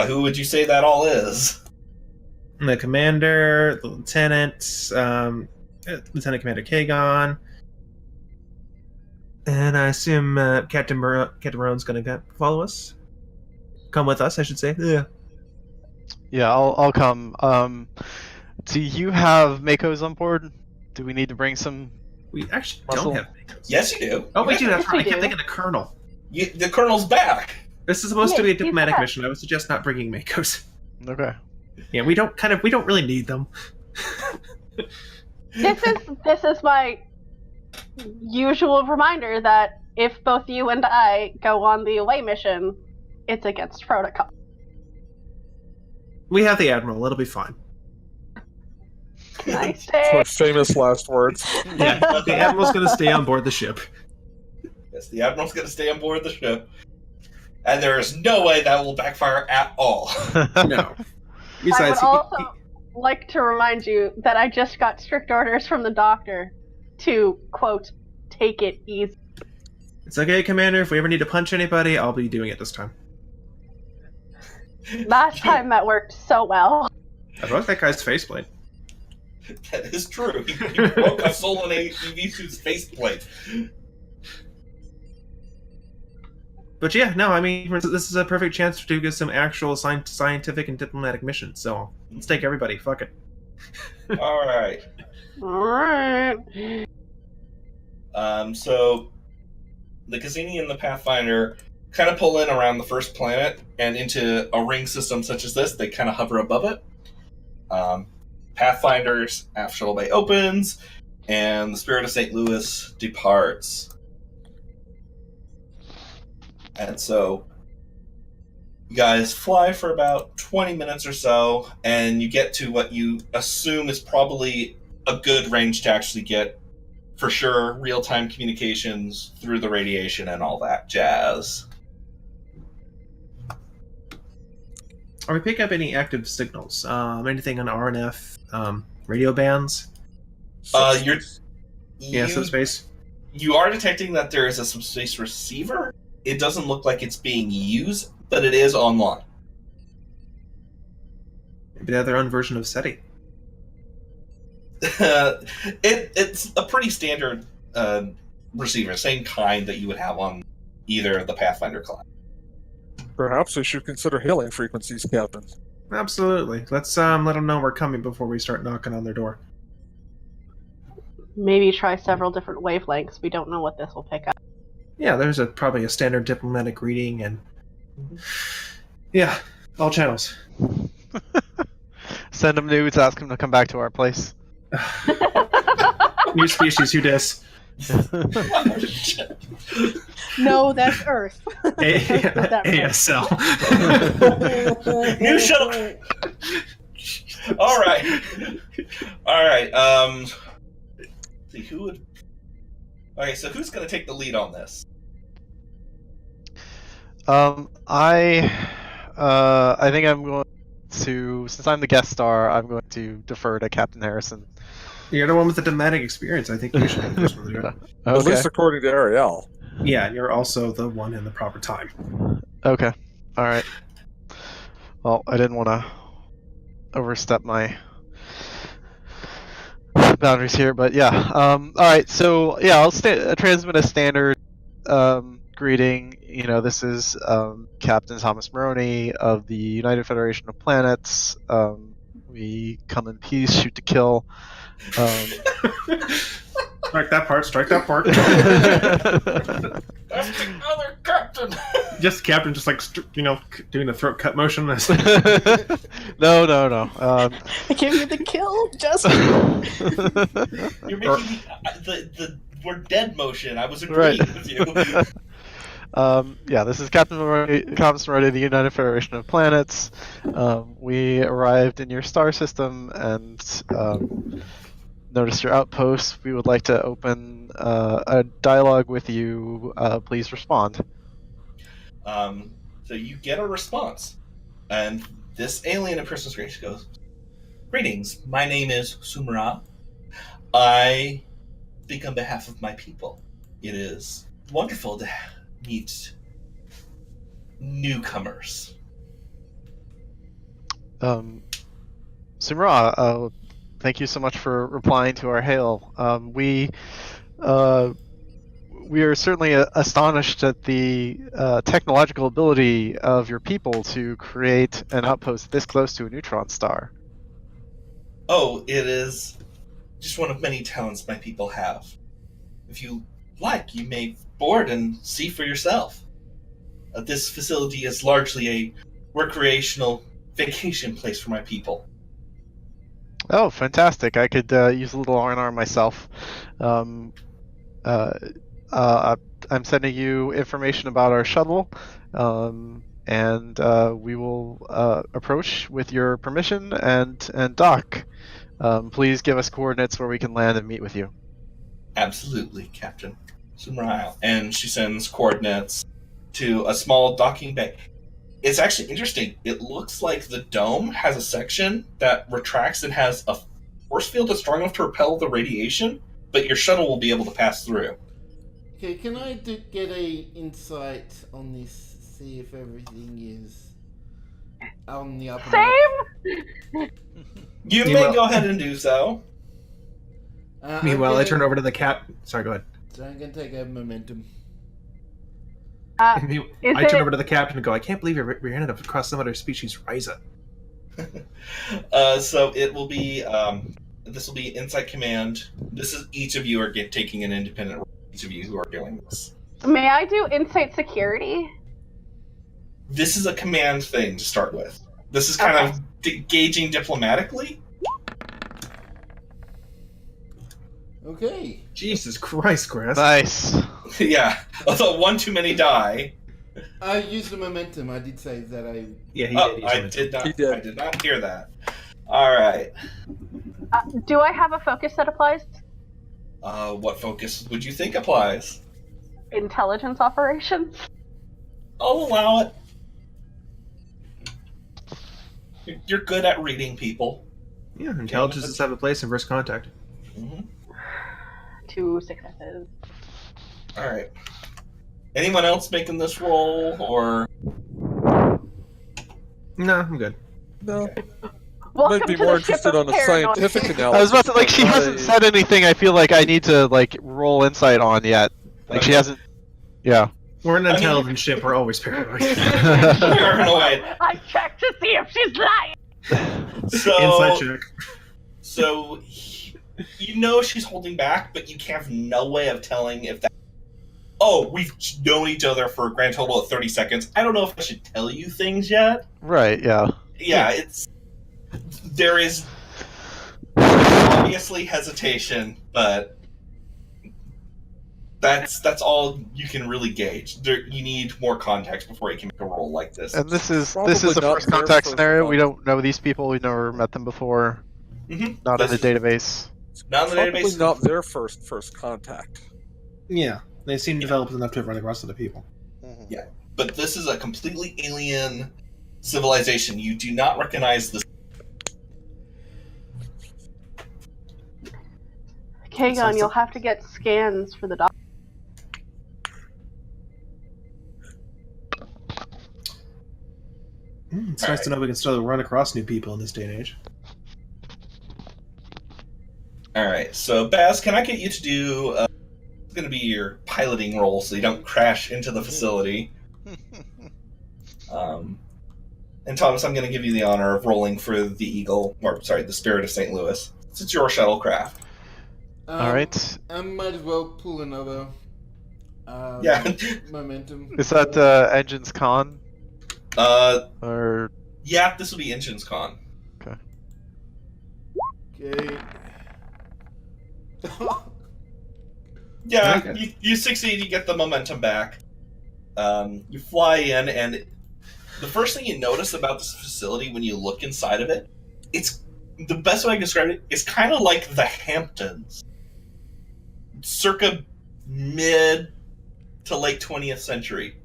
Who would you say that all is? And the commander, the lieutenant, Lieutenant Commander Kagon, and I assume Captain Marrone's going to follow us. Come with us, I should say. Yeah. Yeah, I'll come. Do you have Makos on board? Do we need to bring some? We actually Muscle. don't have Makos. Yes, you do. Oh, wait, that's Yes, right. I we kept do. thinking the Colonel. The Colonel's back. This is supposed to be a Yeah, he's diplomatic back. mission. I would suggest not bringing Makos. Okay. Yeah, we don't really need them. This is my usual reminder that if both you and I go on the away mission, it's against protocol. We have the Admiral. It'll be fine. Nice. For famous last words. Yeah, the Admiral's going to stay on board the ship. Yes, the Admiral's gonna stay on board the ship. And there is no way that will backfire at all. No. I Besides, would also like to remind you that I just got strict orders from the doctor to, quote, take it easy. it's okay, Commander. If we ever need to punch anybody, I'll be doing it this time. Last time that worked so well. I broke that guy's faceplate. That is true. He broke a Solon AV2's faceplate. But yeah, no, I mean, this is a perfect chance to get some actual scientific and diplomatic missions. So let's take everybody. Fuck it. Alright. Alright. So the Cassini and the Pathfinder kind of pull in around the first planet and into a ring system such as this. They kind of hover above it. Pathfinder's aft shuttle bay opens, and the Spirit of St. Louis departs. And so you guys fly for about 20 minutes or so, and you get to what you assume is probably a good range to actually get, for sure, real-time communications through the radiation and all that jazz. Are we picking up any active signals? Anything on RNF radio bands? You Subspace. you are detecting that there is a subspace receiver. It doesn't look like it's being used, but it is online. Maybe they have their own version of SETI. It's a pretty standard receiver, same kind that you would have on either the Pathfinder class. Perhaps we should consider hailing frequencies, Captain. Absolutely. Let's let them know we're coming before we start knocking on their door. Maybe try several different wavelengths. We don't know what this will pick up. Yeah, there's probably a standard diplomatic reading, and yeah, all channels. Send him nudes. Ask him to come back to our place. New species, who dis? No, that's Earth. ASL. New shuttle. All right. See who would. Okay, so who's going to take the lead on this? I think I'm going to, since I'm the guest star, I'm going to defer to Captain Harrison. You're the one with the diplomatic experience. I think you should be the first one to do it. At least according to Ariel. Yeah, you're also the one in the proper time. Okay. All right. Well, I didn't want to overstep my boundaries here, but yeah. All right. So yeah, I'll transmit a standard greeting. This is Captain Thomas Marrone of the United Federation of Planets. We come in peace, shoot to kill. Strike that part. Strike that part. That's the other captain. Just captain, just like doing the throat cut motion. No. I gave you the kill, just. You're making the we're dead motion. I was agreeing with you. This is Captain Thomas Marrone of the United Federation of Planets. We arrived in your star system and noticed your outpost. We would like to open a dialogue with you. Please respond. So you get a response, and this alien impersonation screen goes, "Greetings, my name is Sumra. I speak on behalf of my people. It is wonderful to meet newcomers." Sumra, thank you so much for replying to our hail. We are certainly astonished at the technological ability of your people to create an outpost this close to a neutron star. Oh, it is just one of many talents my people have. If you like, you may board and see for yourself. This facility is largely a recreational vacation place for my people. Oh, fantastic. I could use a little R&R myself. I'm sending you information about our shuttle, and we will approach with your permission and dock. Please give us coordinates where we can land and meet with you. Absolutely, Captain Sumrail. And she sends coordinates to a small docking bay. It's actually interesting. It looks like the dome has a section that retracts and has a force field that's strong enough to repel the radiation, but your shuttle will be able to pass through. Okay, can I get a insight on this? See if everything is on the up and up? Same. You may go ahead and do so. Meanwhile, I turn over to the cap. Sorry, go ahead. So I'm gonna take a momentum. I turn over to the captain and go, "I can't believe you ran it across some other species, Ryza." So it will be. This will be Insight Command. This is each of you are taking an independent role. Each of you who are doing this. May I do insight security? This is a command thing to start with. This is kind of gauging diplomatically. Okay. Jesus Christ, Grass. Nice. Yeah. Although one too many die. I used the momentum. I did say that I. Yeah, he Oh, did. I did not hear that. All right. Do I have a focus that applies? What focus would you think applies? Intelligence operations. I'll allow it. You're good at reading people. Yeah, intelligence does have a place in first contact. Mm-hmm. 2 successes. All right. Anyone else making this roll, or? No, I'm good. No. Welcome Might be to more the ship interested of on a paranoia. scientific analysis. I was about to, she hasn't said anything I feel like I need to, roll insight on yet. She hasn't. Yeah. We're an intelligent ship. We're always paranoid. Paranoid. I checked to see if she's lying. Inside check. So, you know she's holding back, but you have no way of telling if that. Oh, we've known each other for a grand total of 30 seconds. I don't know if I should tell you things yet. Right, yeah. Yeah, there is obviously hesitation, but that's all you can really gauge. You need more context before you can make a roll like this. And this is Probably a not first their contact first scenario. We contact. don't know these people. We've never met them before. Mm-hmm. Not in the database. Not in the Probably database. not their first contact. Yeah, they seem developed enough to have run across other people. Yeah, but this is a completely alien civilization. You do not recognize this. Kagon, you'll have to get scans for the doc. It's nice to know we can still run across new people in this day and age. All right, so Baz, can I get you to do going to be your piloting role, so you don't crash into the facility. And Thomas, I'm going to give you the honor of rolling for the Eagle, or sorry, the Spirit of St. Louis. It's your shuttlecraft. Alright. I might as well pull another. Yeah. Momentum. Is that Engines Con? Or Yeah, this will be Engines Con. Okay. Yeah, Okay. you succeed. You get the momentum back. You fly in, and the first thing you notice about this facility when you look inside of it, it's the best way I can describe it. It's kind of like the Hamptons, circa mid to late 20th century.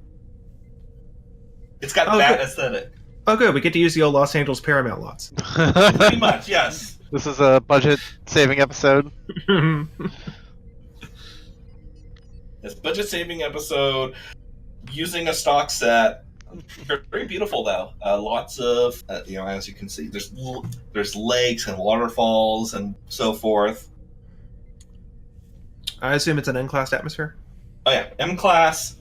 It's got that good. aesthetic, Oh, good. We get to use the old Los Angeles Paramount lots. pretty much. Yes. This is a budget-saving episode. It's a budget-saving episode using a stock set. Very beautiful, though. Lots of, as you can see, there's lakes and waterfalls and so forth. I assume it's an N-class atmosphere? Oh yeah, M-class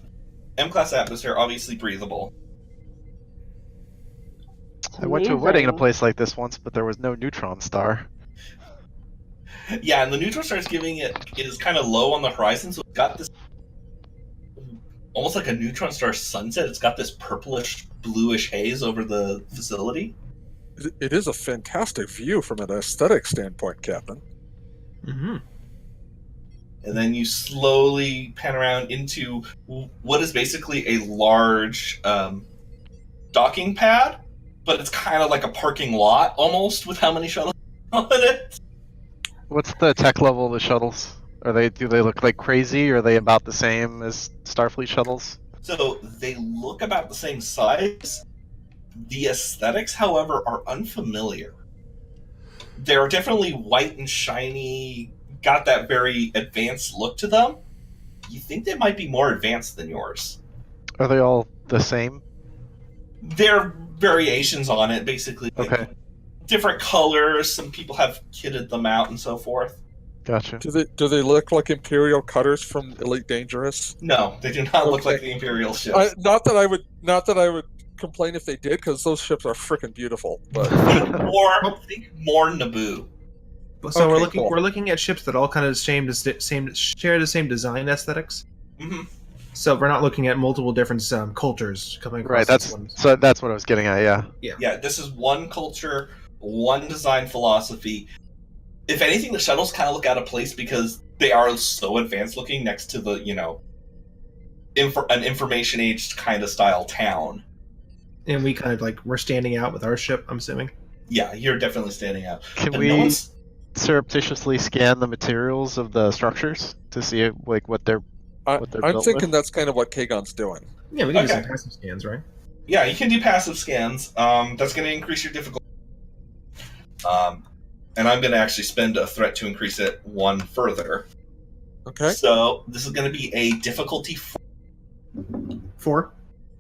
atmosphere, obviously breathable. I went to a wedding in a Amazing. place like this once, but there was no neutron star. Yeah, and the neutron star is kind of low on the horizon, so it's got this almost like a neutron star sunset. It's got this purplish, bluish haze over the facility. It is a fantastic view from an aesthetic standpoint, Captain. Mm-hmm. And then you slowly pan around into what is basically a large docking pad, but it's kind of like a parking lot almost with how many shuttles on it. What's the tech level of the shuttles? Do they look like crazy, or are they about the same as Starfleet shuttles? So they look about the same size. The aesthetics, however, are unfamiliar. They're definitely white and shiny, got that very advanced look to them. You think they might be more advanced than yours. Are they all the same? There are variations on it, basically. Okay, Different colors. Some people have kitted them out and so forth. gotcha. Do they look like Imperial cutters from Elite Dangerous? No, they do not look Okay. like the Imperial ships. Not that I would complain if they did, because those ships are freaking beautiful. But Think more Naboo. So Okay, cool. we're looking at ships that all kind of share the same design aesthetics. hmm So we're not looking at multiple different cultures coming across. Right, this one. that's what I was getting at. Yeah. Yeah, this is one culture, one design philosophy. If anything, the shuttles kind of look out of place because they are so advanced looking next to the, an information age kind of style town. And we kind of we're standing out with our ship. I'm assuming. Yeah, you're definitely standing out. Can And we no one's- surreptitiously scan the materials of the structures to see what they're I'm built thinking with? that's kind of what Kagon's doing. Yeah, we can do Okay. some passive scans, right? Yeah, you can do passive scans. That's going to increase your difficulty. And I'm going to actually spend a threat to increase it one further. Okay. So this is going to be a difficulty 4.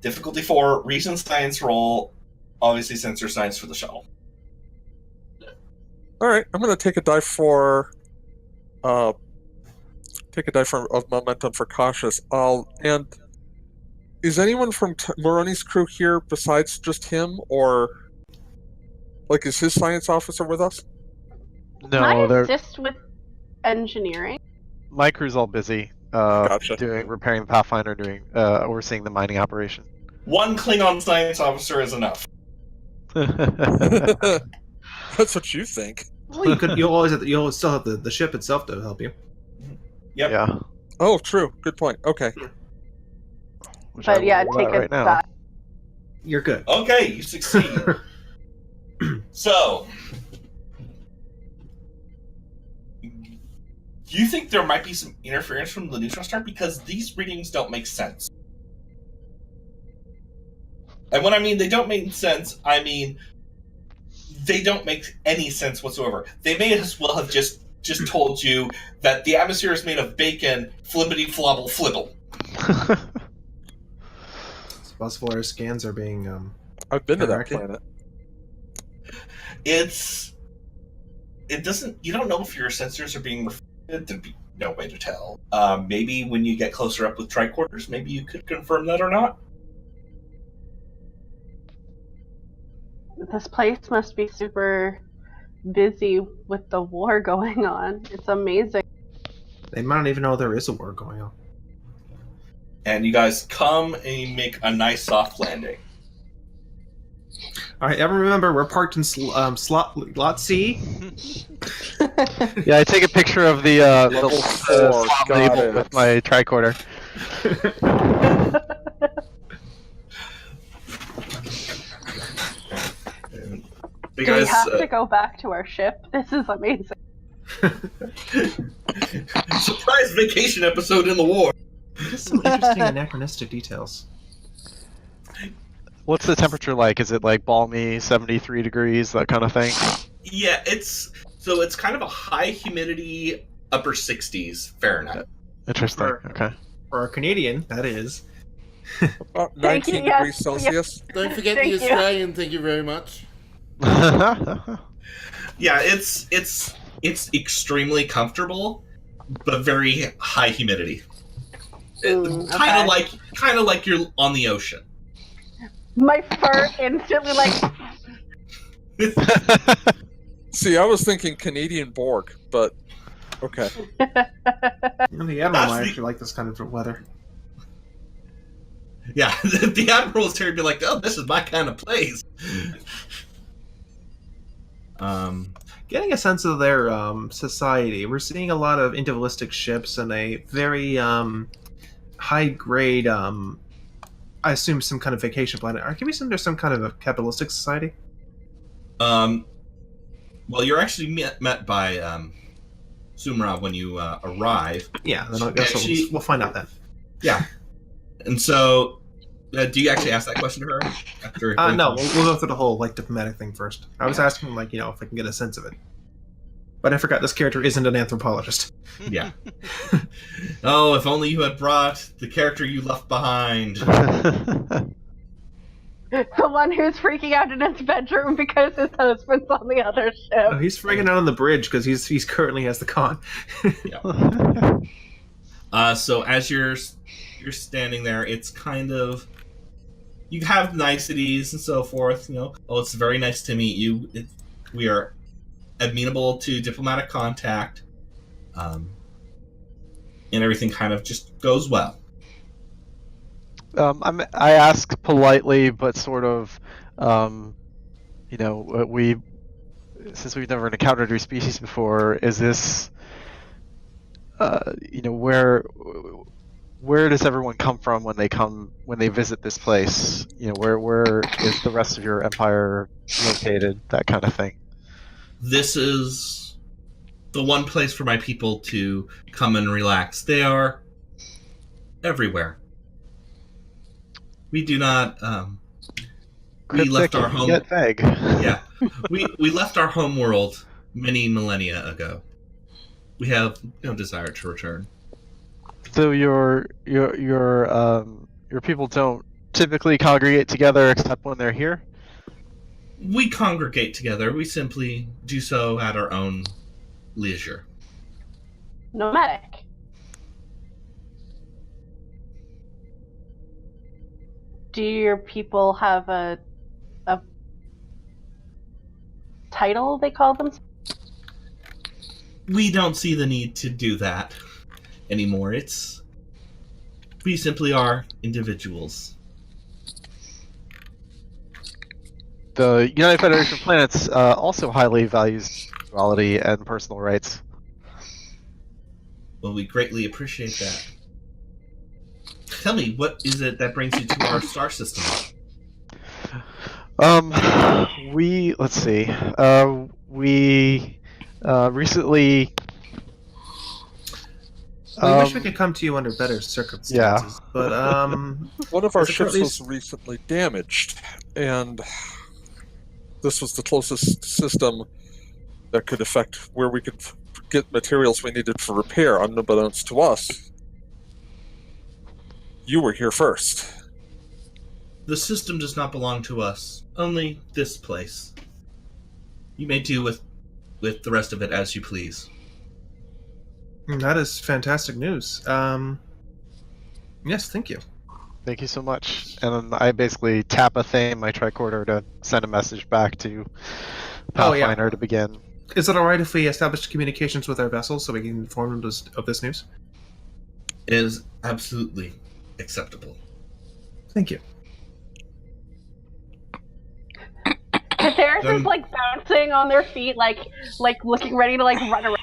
Difficulty 4, Reason Science roll, obviously sensor science for the shuttle. All right. I'm going to take a die for of momentum for cautious. And is anyone from Marrone's crew here besides just him, or is his science officer with us? Can I No, they're assist with engineering? my crew's all busy Gotcha. repairing the Pathfinder, overseeing the mining operation. One Klingon science officer is enough. That's what you think. Well, you'll still have the ship itself to help you. Yep. Yeah. Oh, true. Good point. Okay. Which But I yeah, will take roll a right now. die. You're good. Okay, you succeed. So, you think there might be some interference from the neutron star? Because these readings don't make sense. And when I mean they don't make sense, I mean they don't make any sense whatsoever. They may as well have just told you that the atmosphere is made of bacon, flippity flobble flibble. It's possible our scans are being I've been to that Corrected. planet. You don't know if your sensors are being reflected no way to tell. Maybe when you get closer up with tricorders, maybe you could confirm that or not. This place must be super busy with the war going on. It's amazing. They might not even know there is a war going on. And you guys come and you make a nice soft landing. All right, everyone remember, we're parked in lot C. Yeah, I take a picture of the Level 4, slot got label it. with my tricorder. You Do we guys, have to go back to our ship? This is amazing. surprise vacation episode in the war. Just some interesting anachronistic details. What's the temperature like? Is it like balmy, 73 degrees, that kind of thing? Yeah, it's kind of a high humidity, upper 60s Fahrenheit. Interesting. Okay. For a Canadian, that is. About Thank 19 you, yes, degrees Celsius. Don't forget Thank the you. Australian. Thank you very much. Yeah, it's extremely comfortable, but very high humidity. Kind of like you're on the ocean. My fur instantly like. See, I was thinking Canadian Borg, but okay. The Admiral That's might the- actually like this kind of weather. Yeah, the Admiral is here to be like, oh, this is my kind of place. Getting a sense of their society, we're seeing a lot of individualistic ships and a very high grade, I assume some kind of vacation planet. Can we assume there's some kind of a capitalistic society? Well, you're actually met by Sumra when you arrive. Yeah, then I guess Actually- we'll find out then. Yeah. And so, do you actually ask that question to her? After No, we'll go through the whole diplomatic thing first. I was asking if I can get a sense of it. But I forgot this character isn't an anthropologist. Yeah. Oh, if only you had brought the character you left behind. The one who's freaking out in his bedroom because his husband's on the other ship. Oh, he's freaking out on the bridge because he's currently has the con. So as you're standing there, it's kind of, you have niceties and so forth. Oh, it's very nice to meet you. We are amenable to diplomatic contact, and everything kind of just goes well. I ask politely, but sort of, since we've never encountered your species before, is this, where does everyone come from when they visit this place? Where is the rest of your empire located? That kind of thing. This is the one place for my people to come and relax. They are everywhere. We do not. We left our home. Yet vague. Yeah, we left our home world many millennia ago. We have no desire to return. So your people don't typically congregate together except when they're here? We congregate together. We simply do so at our own leisure. Nomadic. Do your people have a title they call them? We don't see the need to do that anymore. We simply are individuals. The United Federation of Planets also highly values individuality and personal rights. Well, we greatly appreciate that. Tell me, what is it that brings you to our star system? Let's see. We recently. We wish we could come to you under better circumstances, but One of our Is it ships currently- was recently damaged, and this was the closest system that could affect where we could get materials we needed for repair, unbeknownst to us. You were here first. The system does not belong to us, only this place. You may do with the rest of it as you please. That is fantastic news. Yes, thank you. Thank you so much. And then I basically tap a thing in my tricorder to send a message back to Oh, yeah. Pathfinder to begin. Is it alright if we establish communications with our vessels so we can inform them of this news? It is absolutely acceptable. Thank you. Kateris is like bouncing on their feet, like looking ready to like run around.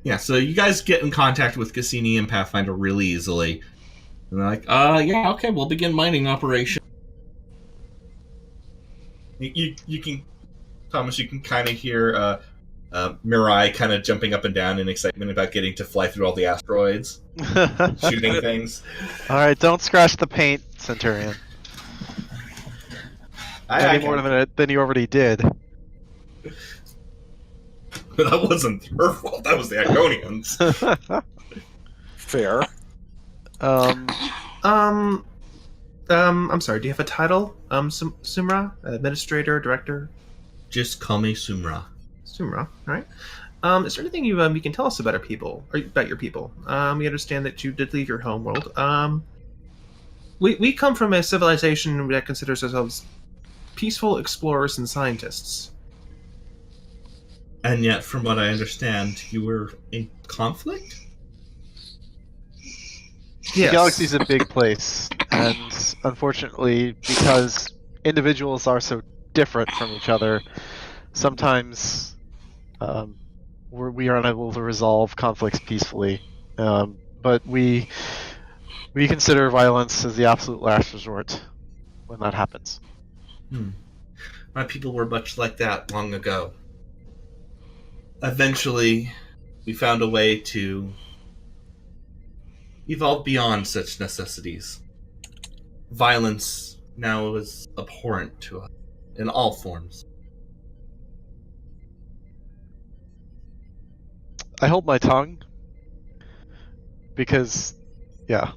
Yeah, so you guys get in contact with Cassini and Pathfinder really easily. And they're like, yeah, okay, we'll begin mining operation. You can, Thomas, you can kind of hear Mirai kind of jumping up and down in excitement about getting to fly through all the asteroids, shooting things. Alright, don't scratch the paint, Centurion. Any more than you already did. That wasn't her fault. That was the Iconians. Fair. I'm sorry, do you have a title? Sumra? Administrator, director? Just call me Sumra. Sumra, alright. Is there anything you can tell us about our people, or about your people? We understand that you did leave your homeworld. We come from a civilization that considers ourselves peaceful explorers and scientists. And yet, from what I understand, you were in conflict? The Yes. galaxy's a big place, and unfortunately, because individuals are so different from each other, sometimes we are unable to resolve conflicts peacefully. But we consider violence as the absolute last resort when that happens. My people were much like that long ago. Eventually, we found a way to evolve beyond such necessities. Violence now is abhorrent to us in all forms. I hold my tongue because, yeah.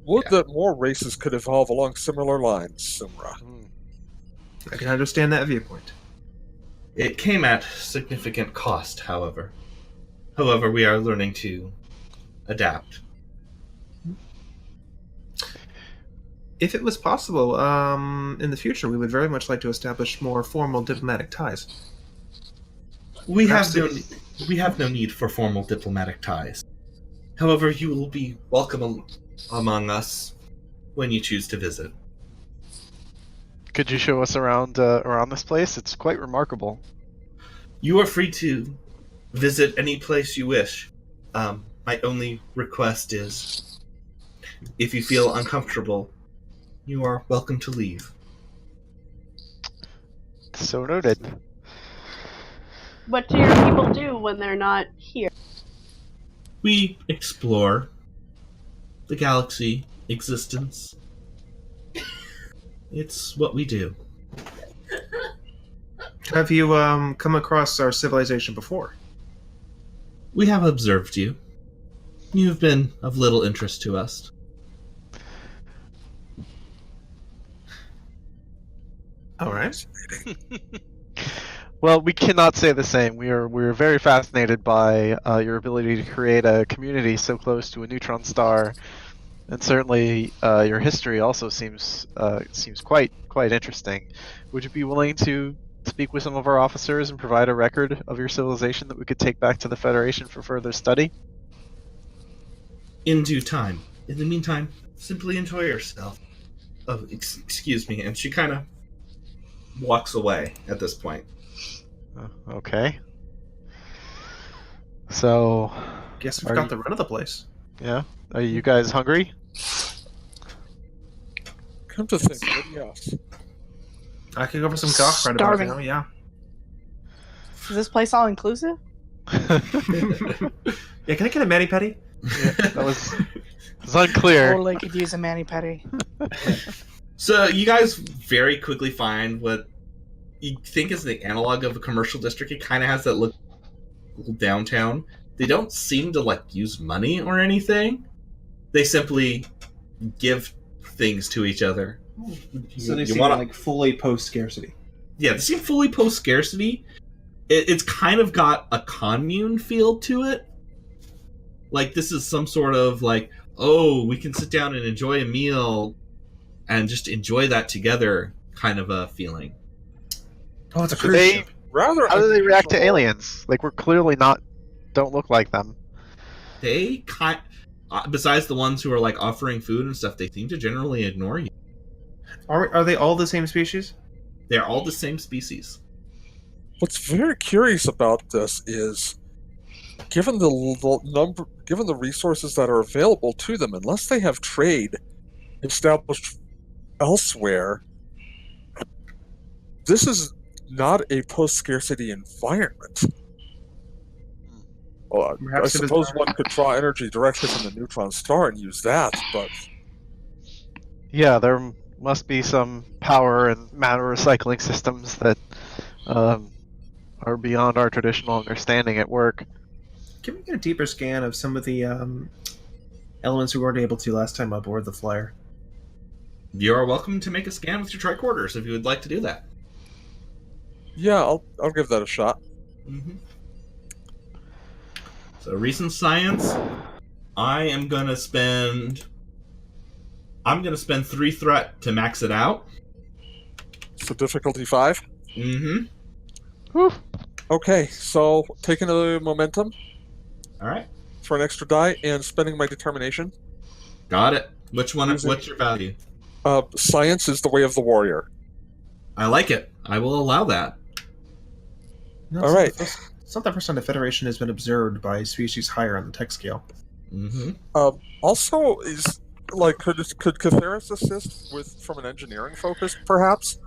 Would that more races could evolve along similar lines, Sumra. I can understand that viewpoint. It came at significant cost, however. However, we are learning to adapt. If it was possible, in the future, we would very much like to establish more formal diplomatic ties. We have no need for formal diplomatic ties. However, you will be welcome among us when you choose to visit. Could you show us around this place? It's quite remarkable. You are free to visit any place you wish. My only request is, if you feel uncomfortable, you are welcome to leave. So noted. What do your people do when they're not here? We explore the galaxy, existence. It's what we do. Have you come across our civilization before? We have observed you. You've been of little interest to us. All right. Well, we cannot say the same. We're very fascinated by your ability to create a community so close to a neutron star, and certainly your history also seems quite interesting. Would you be willing to speak with some of our officers and provide a record of your civilization that we could take back to the Federation for further study? In due time. In the meantime, simply enjoy yourself. Oh, excuse me. And she kind of walks away at this point. Okay. So, Guess we've got the run of the place. yeah. Are you guys hungry? Come to think of it, yes. I could go for some cock right about Starving. now, yeah. Is this place all inclusive? Yeah, can I get a mani-pedi? That was unclear. Totally could use a mani-pedi. So you guys very quickly find what you think is the analog of a commercial district. It kind of has that look downtown. They don't seem to use money or anything. They simply give things to each other. So they You seem wanna- fully post-scarcity. Yeah, they seem fully post-scarcity. it's kind of got a commune feel to it. Like this is some sort of like, oh, we can sit down and enjoy a meal and just enjoy that together kind of a feeling. Oh, it's a So cruise ship. Rather How do they react to unusual. aliens? Like, we're clearly don't look like them. They kind, besides the ones who are like offering food and stuff, they seem to generally ignore you. Are they all the same species? They're all the same species. What's very curious about this is, given the resources that are available to them, unless they have trade established elsewhere, this is not a post-scarcity environment. Well, I Perhaps it is suppose not. one could draw energy directly from the neutron star and use that, but Yeah, there must be some power and matter recycling systems that are beyond our traditional understanding at work. Can we get a deeper scan of some of the elements we weren't able to last time aboard the flyer? You are welcome to make a scan with your tricorders if you would like to do that. yeah, I'll give that a shot. Mm-hmm. So recent science, I'm gonna spend 3 threat to max it out. So difficulty 5. Mm-hmm. Whew. Okay, so taking a momentum All right, for an extra die and spending my determination. got it. Which one? What's your value? Science is the way of the warrior. I like it. I will allow that. No, All right. It's not the first time the Federation has been observed by species higher on the tech scale. Mm-hmm. Also, is like could Catheris assist with from an engineering focus, perhaps?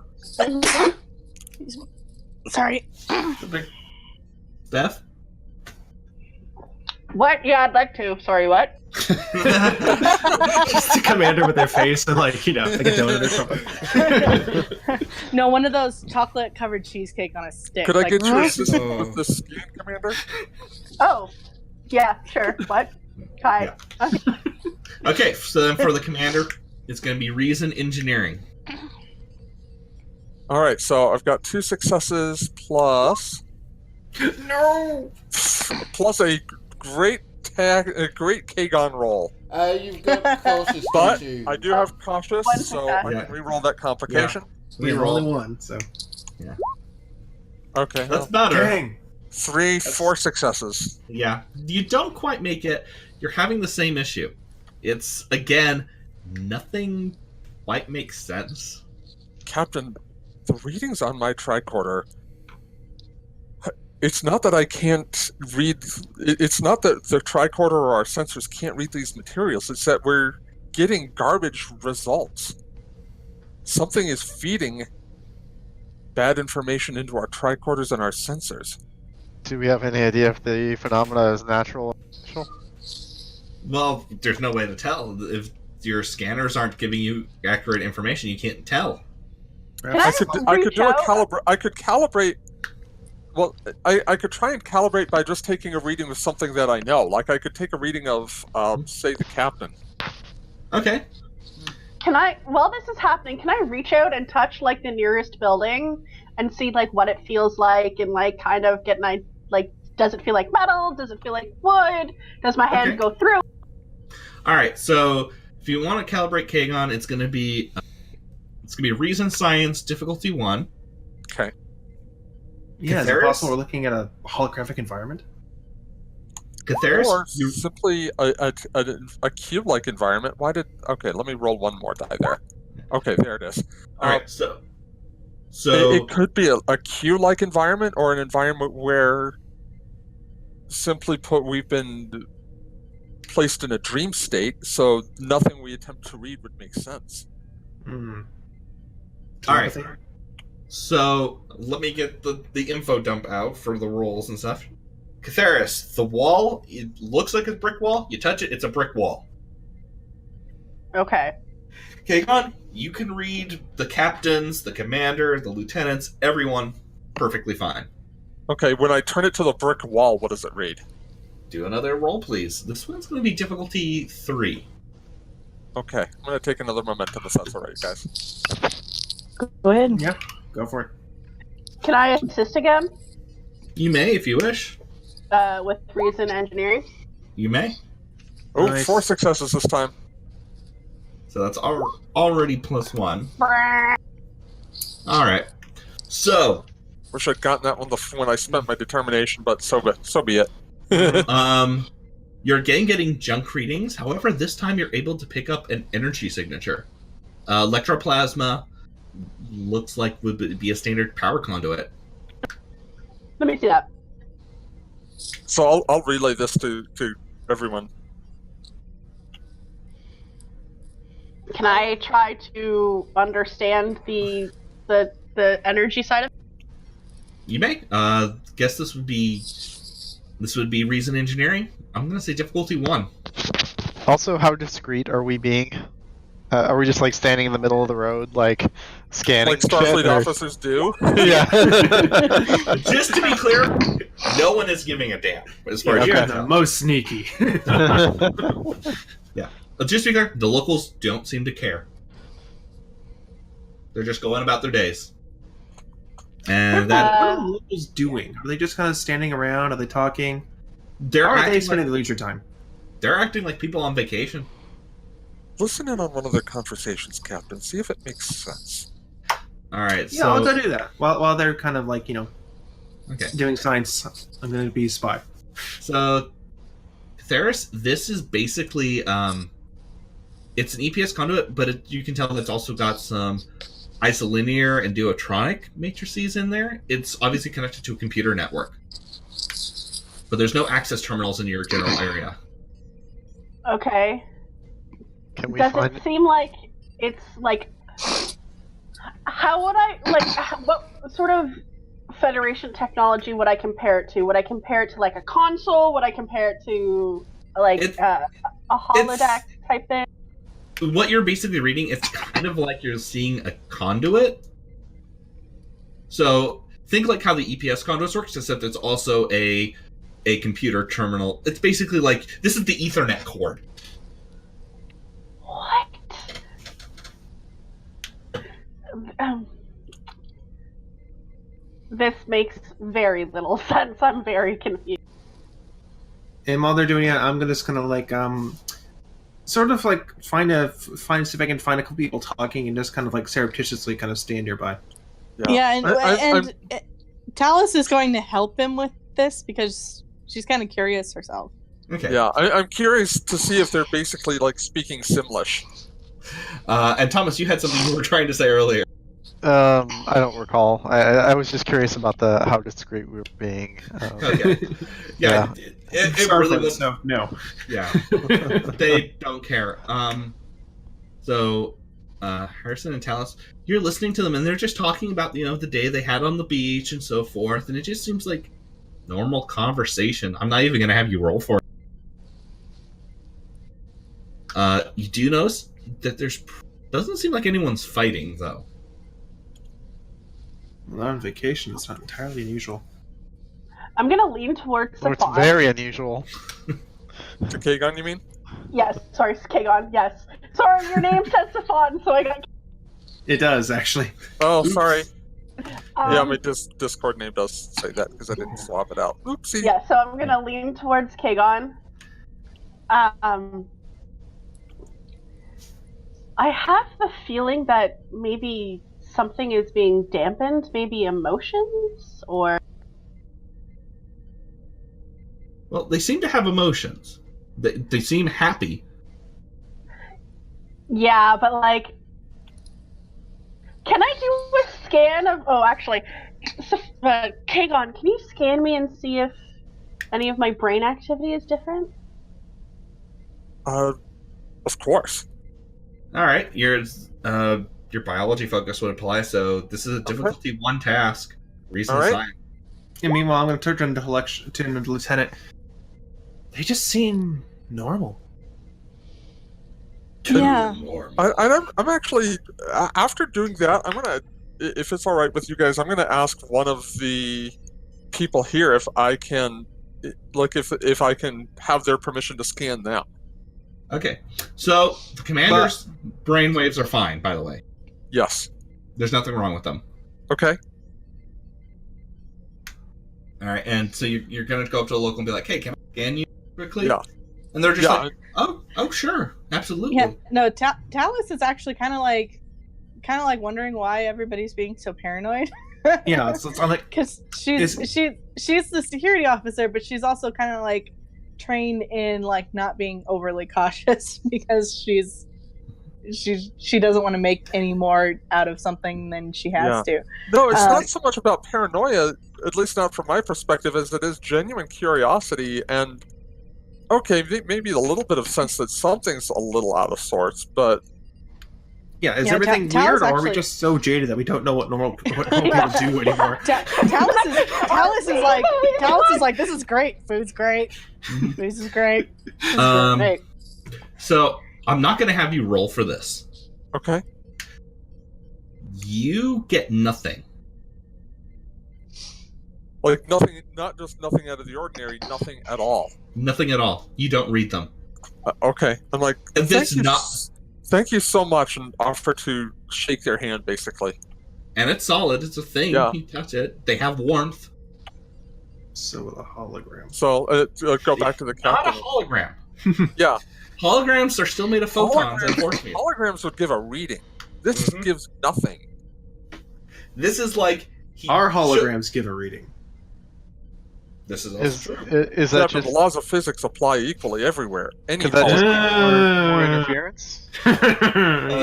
Sorry. Beth? What? Yeah, I'd like to. Sorry, what? Just a commander with their face and like a donut or something. No, one of those chocolate covered cheesecake on a stick. Could I like, get your what? assistance with the scan, Commander? Oh, yeah, sure. What? Hi. Okay, so then for the commander, it's going to be reason engineering. All right, so I've got 2 successes plus No! plus a great Kagon roll. You've got cautious But too. I do have cautious, One so I success. can re-roll that complication. We have only one, so. Okay, That's well, better. Dang! 4 successes. Yeah. You don't quite make it. You're having the same issue. It's, again, nothing quite makes sense. Captain, the readings on my tricorder, it's not that I can't read, it's not that the tricorder or our sensors can't read these materials, it's that we're getting garbage results. Something is feeding bad information into our tricorders and our sensors. Do we have any idea if the phenomena is natural or artificial? Well, there's no way to tell. If your scanners aren't giving you accurate information, you can't tell. I could reach do a out? I could calibrate. Well, I could try and calibrate by just taking a reading of something that I know. Like I could take a reading of, say, the captain. Okay. Can I, while this is happening, can I reach out and touch like the nearest building and see like what it feels like and like kind of get an like, does it feel like metal? Does it feel like wood? Does my hand Okay. go through? All right. So if you want to calibrate Kagon, it's going to be reason science difficulty 1. Okay. Yeah, is it Catheris? possible we're looking at a holographic environment? Catheris, Or you simply a cube-like environment. Okay, let me roll one more die there. Okay, there it is. all right. So It could be a cube-like environment or an environment where, simply put, we've been placed in a dream state, so nothing we attempt to read would make sense. Hmm. All right. Telepathy? So let me get the info dump out for the rolls and stuff. Catheris, the wall, it looks like a brick wall. You touch it, it's a brick wall. Okay. Kagon, you can read the captains, the commander, the lieutenants, everyone perfectly fine. Okay, when I turn it to the brick wall, what does it read? Do another roll, please. This one's going to be difficulty 3. Okay, I'm going to take another momentum if that's alright, guys. Go ahead. Yeah, go for it. Can I assist again? You may, if you wish. With reason engineering. You may. Oh, Nice. 4 successes this time. So that's already +1. Brrr. All right. So, Wish I'd gotten that one when I spent my determination, but so be it. you're again getting junk readings. However, this time you're able to pick up an energy signature. Electroplasma looks like would be a standard power conduit. Let me see that. So I'll relay this to everyone. Can I try to understand the energy side of it? You may. Guess this would be reason engineering. I'm gonna say difficulty 1. Also, how discreet are we being? Are we just like standing in the middle of the road, like scanning? Like Starfleet shit, or- officers do. Yeah. Just to be clear, no one is giving a damn as far as You're you the know. most sneaky. Just to be clear, the locals don't seem to care. They're just going about their days. And that What are the locals doing? Are they just kind of standing around? Are they talking? they're How are they acting spending like, their leisure time? they're acting like people on vacation. Listen in on one of their conversations, Captain. See if it makes sense. All right, Yeah, I'll so go do that. While they're kind of like, okay. doing science, I'm going to be a spy. So, Theris, this is basically it's an EPS conduit, but you can tell it's also got some isolinear and duotronic matrices in there. It's obviously connected to a computer network, but there's no access terminals in your general area. Okay. Can we Does find? it seem like it's like? How would I like? What sort of Federation technology would I compare it to? Would I compare it to like a console? Would I compare it to like a holodeck type thing? What you're basically reading, it's kind of like you're seeing a conduit. So think like how the EPS conduits works, except it's also a computer terminal. It's basically like this is the Ethernet cord. What? This makes very little sense. I'm very confused. And while they're doing it, I'm just gonna like sort of like see if I can find a couple people talking and just kind of like surreptitiously kind of stand nearby. Yeah, and, I'm- Talus is going to help him with this because she's kind of curious herself. Okay. Yeah, I'm curious to see if they're basically like speaking Simlish. And Thomas, you had something you were trying to say earlier. I don't recall. I was just curious about how discreet we were being. Okay. Yeah. It really was. No. Yeah. They don't care. So, Harrison and Talus, you're listening to them, and they're just talking about the day they had on the beach and so forth, and it just seems like normal conversation. I'm not even gonna have you roll for it. You do notice that doesn't seem like anyone's fighting though. Well, on vacation, it's not entirely unusual. I'm gonna lean towards It's Safon. very unusual. To Kagon, you mean? Yes, sorry, Kagon, yes. Sorry, your name says Safon, so I got... It does, actually. Oh, sorry. Yeah, Um, my Discord name does say that because I didn't swap it out. Oopsie. Yeah, so I'm gonna lean towards Kagon. I have the feeling that maybe something is being dampened, maybe emotions, or... Well, they seem to have emotions. They seem happy. Yeah, but like... Can I do a scan of... Oh, actually, Kagon, can you scan me and see if any of my brain activity is different? Of course. All right, your biology focus would apply. So this is a difficulty 1 task. Reason All right. science. And meanwhile, I'm going to turn to the lieutenant. They just seem normal. Yeah. I'm actually after doing that, I'm gonna, if it's all right with you guys, I'm gonna ask one of the people here if I can, if I can have their permission to scan them. Okay, so the commander's brainwaves are fine. By the way, Yes. there's nothing wrong with them. Okay. All right, and so you're going to go up to the local and be like, "Hey, can I scan you quickly?" Yeah. And they're just Yeah. like, "Oh, sure, absolutely." Yeah, no, Talus is actually kind of like wondering why everybody's being so paranoid. Yeah, it's like Because she's the security officer, but she's also kind of like trained in like not being overly cautious because she doesn't want to make any more out of something than she has to. No, it's not so much about paranoia, at least not from my perspective, as it is genuine curiosity and, okay, maybe a little bit of sense that something's a little out of sorts, but... Yeah, is Yeah, everything Talus weird, or are we actually- just so jaded that we don't know what normal people do anymore? Talus is like, this is great. Food's great. Food's is great. This is great. So I'm not going to have you roll for this. Okay. You get nothing. Like, nothing, not just nothing out of the ordinary, nothing at all. Nothing at all. You don't read them. Okay. I'm like, And this thank you so much, and offer to shake their hand, basically. And it's solid. It's a thing. Yeah. You touch it. They have warmth. So with a hologram. So, go back to the Not a captain. hologram. Yeah. Holograms are still made of photons and force fields. Holograms would give a reading. This Mhm. gives nothing. This is like... Our holograms give a reading. This is also true. Is Yeah, that but just the laws of physics apply equally everywhere. Any could that just be hologram. more interference?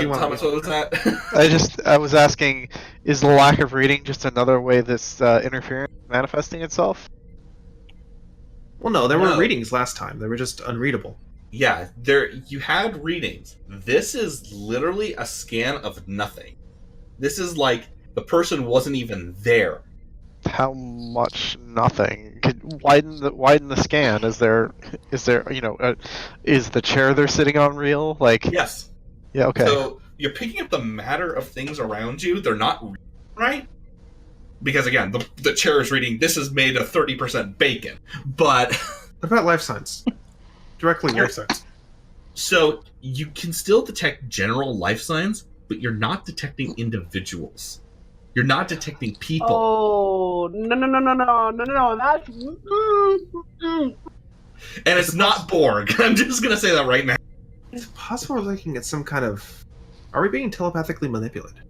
You want Thomas, what was that? I was asking, is the lack of reading just another way this interference is manifesting itself? Well, no, there No. were readings last time. They were just unreadable. Yeah, you had readings. This is literally a scan of nothing. This is like the person wasn't even there. How much nothing? Could widen the scan? Is there is the chair they're sitting on real? Like Yes. yeah, okay. So you're picking up the matter of things around you. They're not right. Because again, the chair is reading, this is made of 30% bacon. But What about life signs? Directly life signs. so you can still detect general life signs, but you're not detecting individuals. You're not detecting people. Oh no! That's And it's not Borg. I'm just gonna say that right now. It's possible we're looking at some kind of... Are we being telepathically manipulated?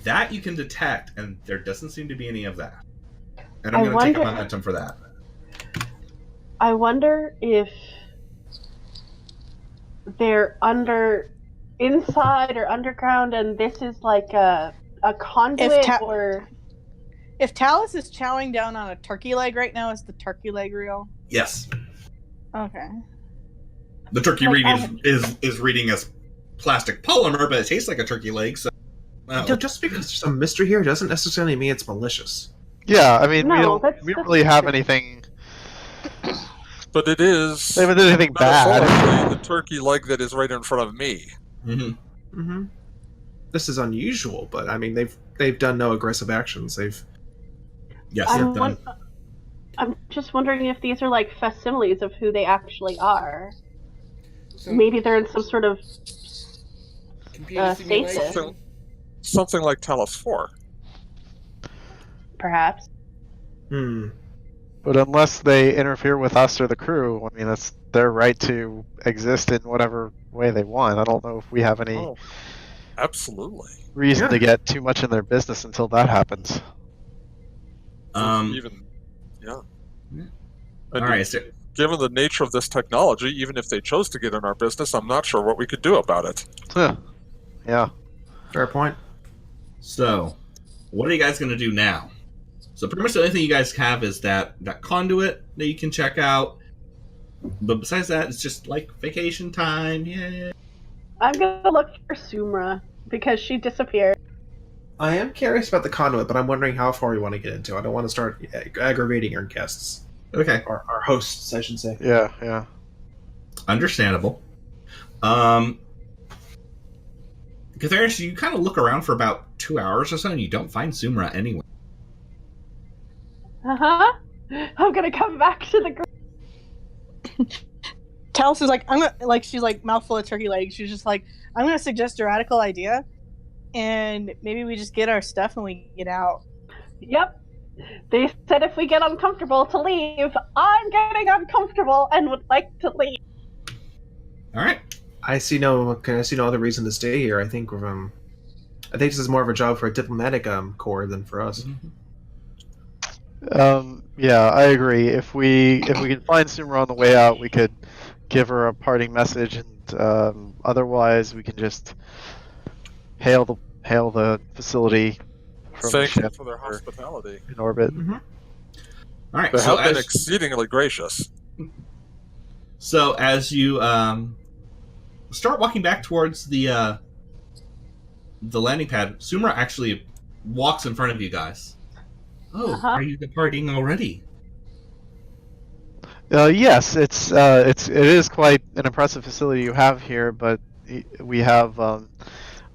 That you can detect, and there doesn't seem to be any of that. And I'm I going to take a wonder- momentum for that. I wonder if they're inside or underground, and this is like a conduit or. If Talus is chowing down on a turkey leg right now, is the turkey leg real? Yes, Okay. the turkey Like, reading is reading as plastic polymer, but it tastes like a turkey leg. So, Just because there's a mystery here doesn't necessarily mean it's malicious. Yeah, I mean No, we that's don't really have true. anything. But it is They haven't done anything bad. metaphorically the turkey leg that is right in front of me. mhm. Mm-hmm. This is unusual, but I mean they've done no aggressive actions. Yes, I'm, they're done. I'm just wondering if these are like facsimiles of who they actually are. So, Maybe they're in some sort of. computer stasis. simulation. Something like Talos 4. Perhaps. But unless they interfere with us or the crew, I mean that's their right to exist in whatever way they want. I don't know if we have any Oh, absolutely. reason Yeah. to get too much in their business until that happens. Even, yeah. Yeah. And All right, so given the nature of this technology, even if they chose to get in our business, I'm not sure what we could do about it. Huh. Yeah. Fair point. So, what are you guys going to do now? So pretty much the only thing you guys have is that conduit that you can check out. But besides that, it's just like vacation time. Yeah. I'm gonna look for Sumra because she disappeared. I am curious about the conduit, but I'm wondering how far we want to get into. I don't want to start aggravating our guests. Okay. Our hosts, I should say. Yeah, yeah. Understandable. Catharius, you kind of look around for about 2 hours or so, and you don't find Sumra anywhere. I'm gonna come back to the group. Talus is like, I'm gonna, like, she's like mouthful of turkey legs. She's just like, I'm gonna suggest a radical idea, and maybe we just get our stuff and we get out. Yep. They said if we get uncomfortable to leave. I'm getting uncomfortable and would like to leave. All right. I see no other reason to stay here. I think this is more of a job for a diplomatic corps than for us. Yeah, I agree. If we can find Sumra on the way out, we could give her a parting message, and otherwise we can just hail the facility from the Thank you ship for their hospitality. in orbit. All right. They So have been as, exceedingly gracious. as you start walking back towards the landing pad, Sumra actually walks in front of you guys. Oh, are you departing already? Yes, it is quite an impressive facility you have here, but we have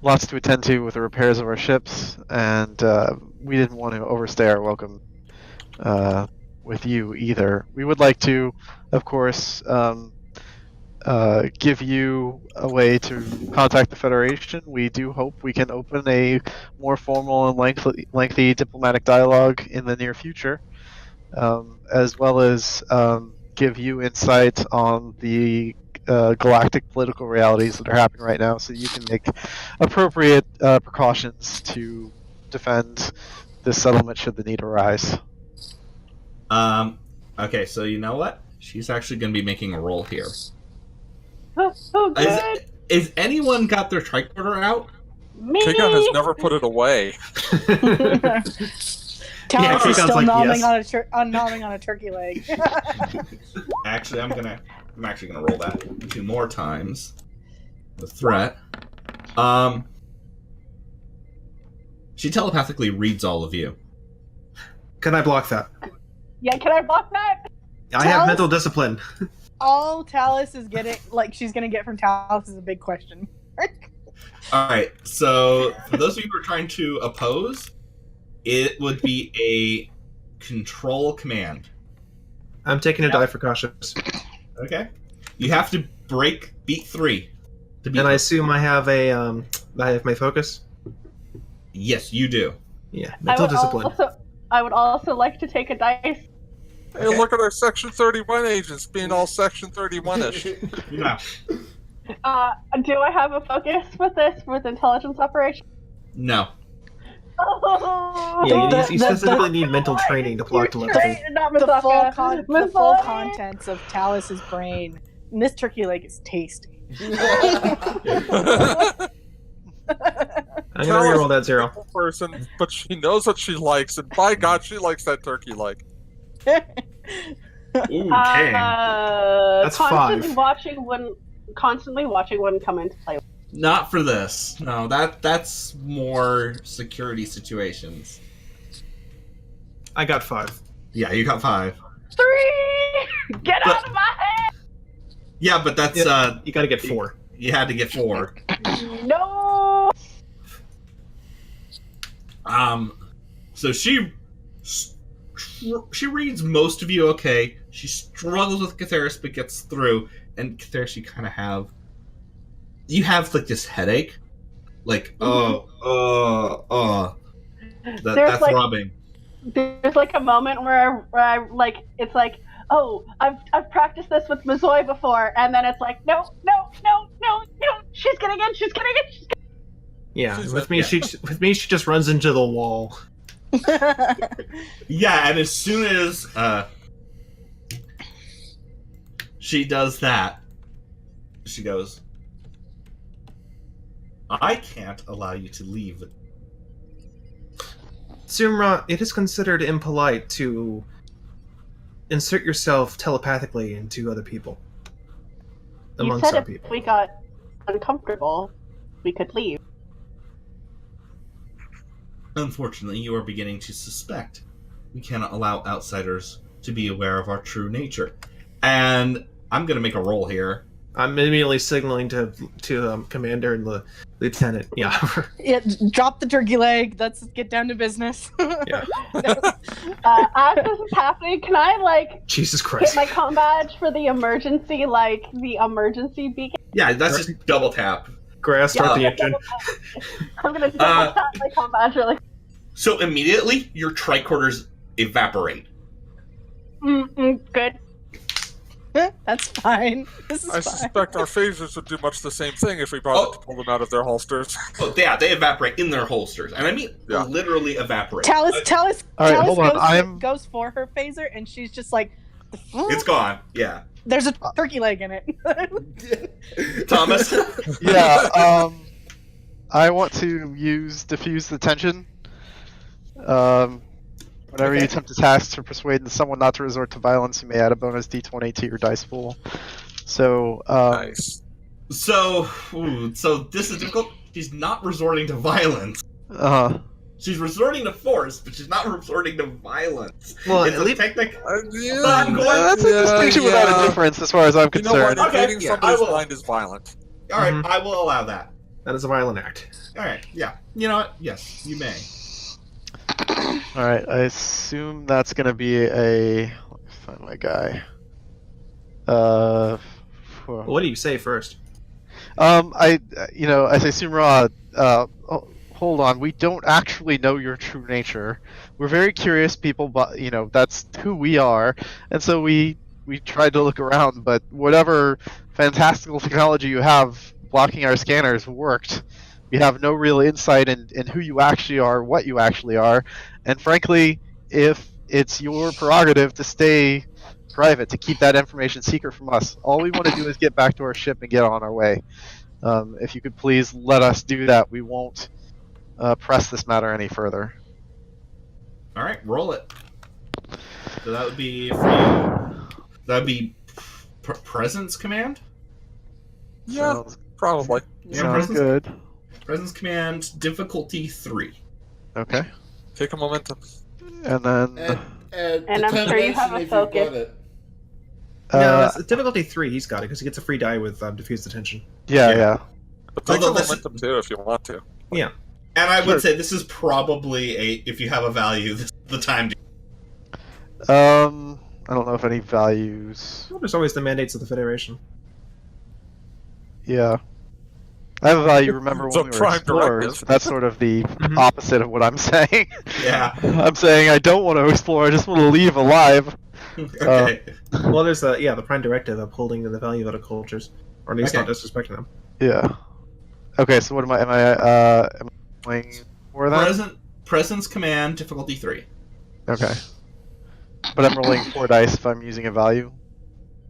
lots to attend to with the repairs of our ships, and we didn't want to overstay our welcome with you either. We would like to, of course, give you a way to contact the Federation. We do hope we can open a more formal and lengthy diplomatic dialogue in the near future, as well as give you insight on the galactic political realities that are happening right now, so you can make appropriate precautions to defend this settlement should the need arise. Okay, so you know what? She's actually going to be making a roll here. Oh, good. Is anyone got their tricorder out? Me. Kigan has never put it away. Talus it is sounds still like nomming yes. nomming on a turkey leg. Actually, I'm actually gonna roll that 2 more times. The threat. She telepathically reads all of you. Can I block that? Yeah, can I block that? I have mental discipline. All Talus is getting, she's gonna get from Talus is a big question. All right. So for those of you who are trying to oppose, it would be a control command. I'm taking a die for cautious. Okay. You have to beat 3. To beat And I her. assume I have my focus? Yes, you do. Yeah, mental discipline. I would also like to take a dice. Hey, look at our Section 31 agents being all Section 31-ish. Yeah. Do I have a focus with intelligence operation? No. Oh, Yeah, you specifically need mental training to block telepathy. Not The full, Misaka. the full Misaka. contents of Talus's brain. And this turkey leg is tasty. I'm gonna reroll that 0. Person, but she knows what she likes, and by God, she likes that turkey leg. Ooh, That's 5. Constantly watching wouldn't come into play. Not for this. No, that's more security situations. I got 5. Yeah, you got 5. 3! Get out of my head! Yeah, but that's You gotta get 4. you had to get 4. No! So she reads most of you okay. She struggles with Catheris but gets through. And Catheris, you have like this headache, like that's like, throbbing. There's like a moment where I like it's like, oh, I've practiced this with Mazoy before, and then it's like, no, she's getting in. Yeah, She's with me she just runs into the wall. Yeah, and as soon as she does that, she goes, I can't allow you to leave. Sumra, it is considered impolite to insert yourself telepathically into other people. You Among said some if people. we got uncomfortable, we could leave. Unfortunately, you are beginning to suspect. We cannot allow outsiders to be aware of our true nature. And I'm going to make a roll here. I'm immediately signaling to Commander and the Lieutenant. Yeah. Yeah, drop the turkey leg. Let's get down to business. Yeah. As this is happening, can I Jesus hit Christ. my comm badge for the emergency beacon? Yeah, that's just double tap. Grass, start the engine. I'm gonna double tap my comm badge really. So immediately, your tricorders evaporate. Good. That's fine. This is I fine. suspect our phasers would do much the same thing if we bothered to pull them out of their holsters. Oh, yeah, they evaporate in their holsters, and I mean Yeah. literally evaporate. Talus All right, hold on. goes for her phaser, and she's just like, It's gone. Yeah, there's a turkey leg in it. Thomas. Yeah. I want to use diffuse the tension. Whenever you attempt a task to persuade someone not to resort to violence, you may add a bonus d20 to your dice pool. So, Nice. So this is difficult. She's not resorting to violence. She's resorting to force, but she's not resorting to violence. Well, it's at a least technique. Yeah, I'm going- that's a distinction without a difference, as far as I'm You know what? concerned. Okay, Invading yeah, somebody's I will. mind is violent. All right, Mhm. I will allow that. that is a violent act. All right, yeah. You know what? Yes, you may. All right, I assume that's going to be a. Let me find my guy. Well, what do you say first? I say, Sumra, hold on. We don't actually know your true nature. We're very curious people, but that's who we are, and so we tried to look around, but whatever fantastical technology you have blocking our scanners worked. We have no real insight in who you actually are, what you actually are, and frankly, if it's your prerogative to stay private, to keep that information secret from us, all we want to do is get back to our ship and get on our way. If you could please let us do that, we won't press this matter any further. All right, roll it. So that would be for you. That would be presence command. Yeah, Sounds, probably. Yeah, sounds presence, good. presence command difficulty 3. Okay. Take a momentum. And then And I'm sure you have a determination if you've focus. got it. No, it's difficulty 3. He's got it because he gets a free die with diffuse attention. yeah. But take Although a this- momentum too if you want to. And I Sure. would say this is probably if you have a value, this is the time to. I don't know if any values. Well, there's always the mandates of the Federation. Yeah. I have a value, remember The when we were prime explorers. directive. That's sort of the Mhm. opposite of what I'm saying. Yeah. I'm saying I don't want to explore, I just want to leave alive. Okay. Well, there's the prime directive upholding the value of other cultures, or at least Okay. not disrespecting them. Yeah. Okay, so what am I playing for that? Presence command difficulty 3. Okay. But I'm rolling 4 dice if I'm using a value.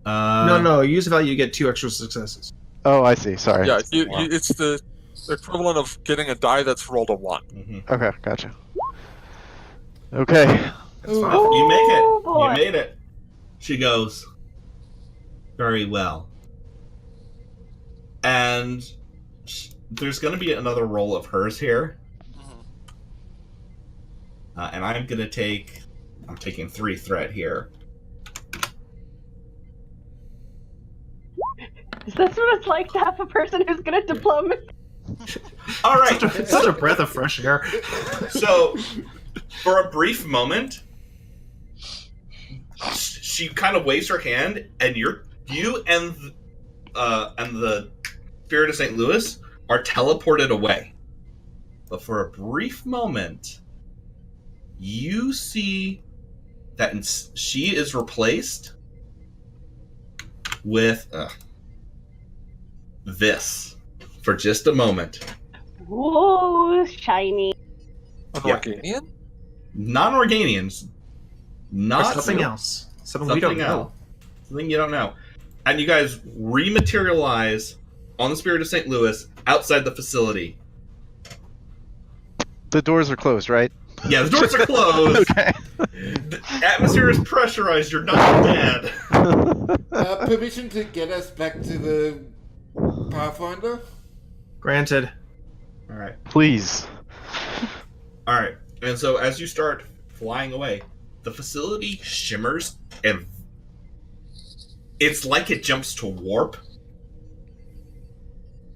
No, you use a value, you get 2 extra successes. Oh, I see. Sorry. Yeah, it's the equivalent of getting a die that's rolled a 1. Mhm. Okay, gotcha. Okay. That's fine. You make it. Oh, boy. You made it. She goes, very well. And there's going to be another roll of hers here. And I'm taking 3 threat here. Is this what it's like to have a person who's good at diplomacy? All right. Such a breath of fresh air. So, for a brief moment, she kind of waves her hand, and you and the Spirit of St. Louis are teleported away. But for a brief moment, you see that she is replaced with this for just a moment. Whoa, shiny. An Yeah. Organian? Non-Organians. Not something else. Something we don't know. else. Something you don't know. And you guys rematerialize on the Spirit of St. Louis outside the facility. The doors are closed, right? Yeah, the doors are closed. Okay. The atmosphere is pressurized. You're not dead. Permission to get us back to the Pathfinder? Granted. All right. Please. All right. And so as you start flying away, the facility shimmers and it's like it jumps to warp.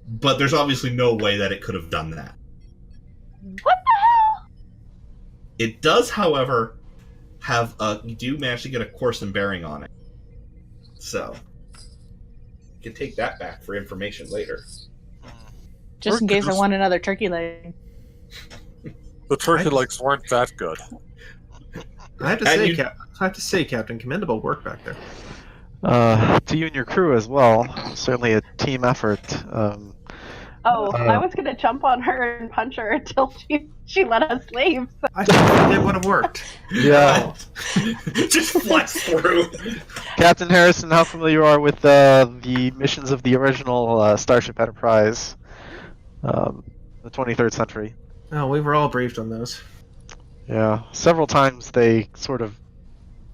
But there's obviously no way that it could have done that. What the hell? It does, however, have you do manage to get a course and bearing on it. So, you can take that back for information later. Just in case I want another turkey leg. The turkey legs weren't that good. I have to say, Captain, commendable work back there. To you and your crew as well. Certainly a team effort. I was gonna jump on her and punch her until she let us leave. So. I think it would have worked. Yeah. Just flex through. Captain Harrison, how familiar you are with the missions of the original Starship Enterprise, the 23rd century? Oh, we were all briefed on those. Yeah, several times they sort of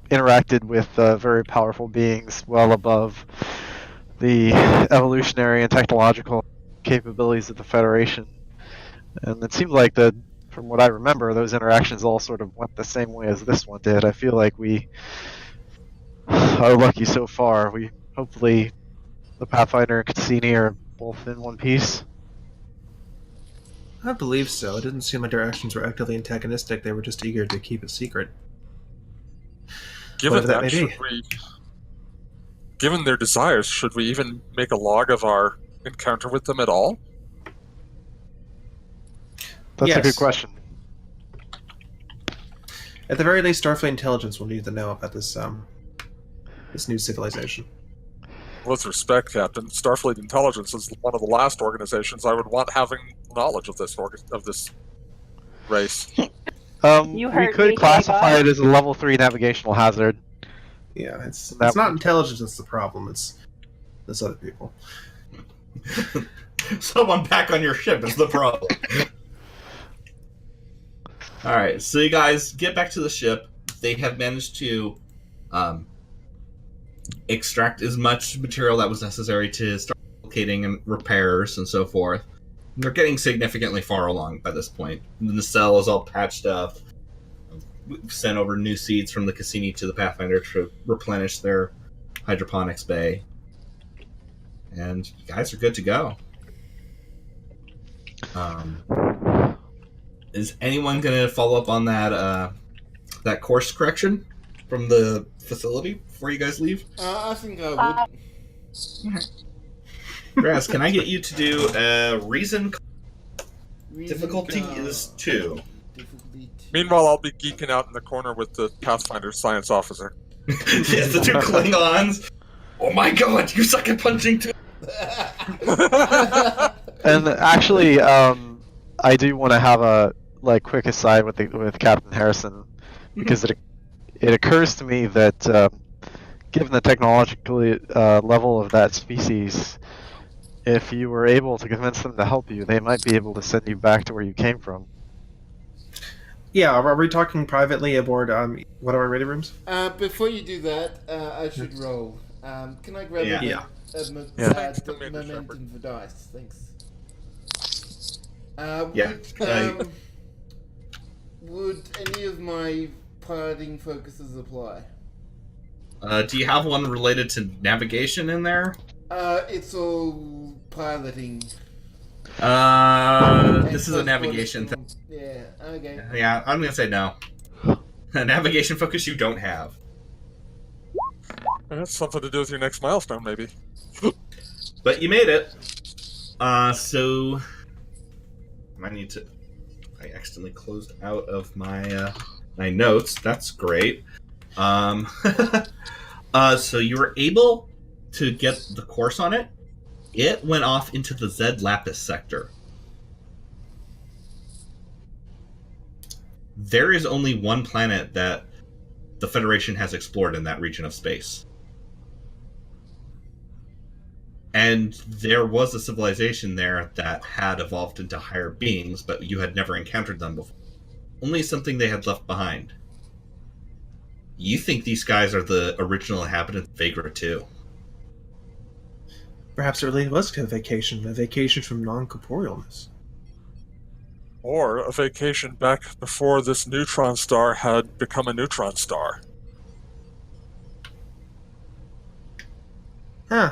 interacted with very powerful beings well above the evolutionary and technological capabilities of the Federation. And it seems like from what I remember, those interactions all sort of went the same way as this one did. I feel like we are lucky so far. Hopefully the Pathfinder and Cassini are both in one piece. I believe so. It didn't seem like their actions were actively antagonistic. They were just eager to keep it secret. Given Whatever that, that may be. given their desires, should we even make a log of our encounter with them at all? That's a Yes. good question. At the very least, Starfleet intelligence will need to know about this new civilization. With respect, Captain, Starfleet Intelligence is one of the last organizations I would want having knowledge of this race. You We heard could me, classify Diego. it as a level 3 navigational hazard. Yeah, it's That not would- intelligence that's the problem. It's other people. Someone back on your ship is the problem. Alright, so you guys get back to the ship. They have managed to extract as much material that was necessary to start locating and repairs and so forth. They're getting significantly far along by this point. The nacelle is all patched up. We've sent over new seeds from the Cassini to the Pathfinder to replenish their hydroponics bay. And you guys are good to go. Is anyone going to follow up on that course correction from the facility before you guys leave? I think I would. Raz, can I get you to do a reason? Reason Difficulty car. is 2. Difficulty 2. Meanwhile, I'll be geeking out in the corner with the Pathfinder science officer. Yes, the 2 Klingons. Oh my god, you suck at punching too. And actually, I do want to have a quick aside with Captain Harrison, because it occurs to me that given the technological level of that species, if you were able to convince them to help you, they might be able to send you back to where you came from. Yeah, are we talking privately aboard one of our ready rooms? Before you do that, I should roll. Can I grab Yeah. Yeah. Thanks, Commander momentum for dice? Thanks. Yeah, Would any of my piloting focuses apply? Do you have one related to navigation in there? It's all piloting. This is a navigation thing. Yeah, okay. Yeah, I'm gonna say no. A navigation focus you don't have. That's something to do with your next milestone, maybe. But you made it. So I accidentally closed out of my my notes. That's great. So you were able to get the course on it. It went off into the Z Lapis sector. There is only one planet that the Federation has explored in that region of space. And there was a civilization there that had evolved into higher beings, but you had never encountered them before. Only something they had left behind. You think these guys are the original inhabitants of Vagra too? Perhaps it really was a vacation from non-corporealness. Or a vacation back before this neutron star had become a neutron star. Huh.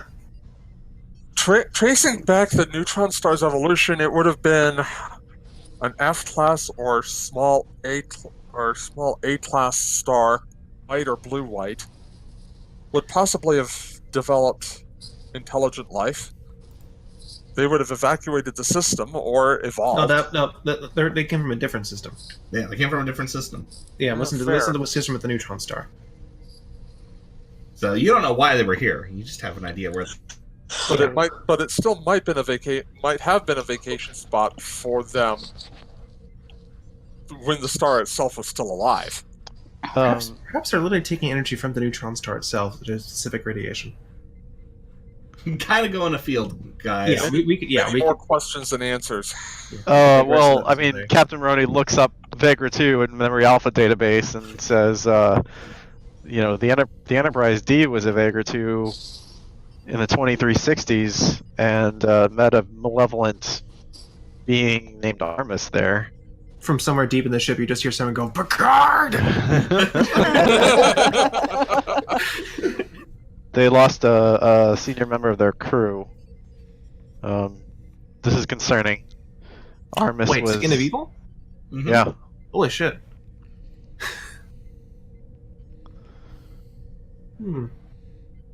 Tracing back the neutron star's evolution, it would have been an F-class or small A-class star, white or blue-white, would possibly have developed intelligent life. they would have evacuated the system or evolved. They came from a different system. Yeah, they came from a different system. Yeah, Yeah, listen to fair. the system with the neutron star. So you don't know why they were here. You just have an idea where. But it still might have been a vacation spot for them when the star itself was still alive. Perhaps they're literally taking energy from the neutron star itself to specific radiation. Kind of go in a field, guys. Yeah, we could. Yeah, we More could. questions than answers. Well, I mean, Captain Marrone looks up Vagra 2 in Memory Alpha database and says, you know, the Enterprise D was a Vagra 2 in the 2360s and met a malevolent being named Armus there. From somewhere deep in the ship, you just hear someone go, "Picard!" They lost a senior member of their crew. This is concerning. Armus Wait, was... Skin of Evil? Mhm. Yeah. Holy shit.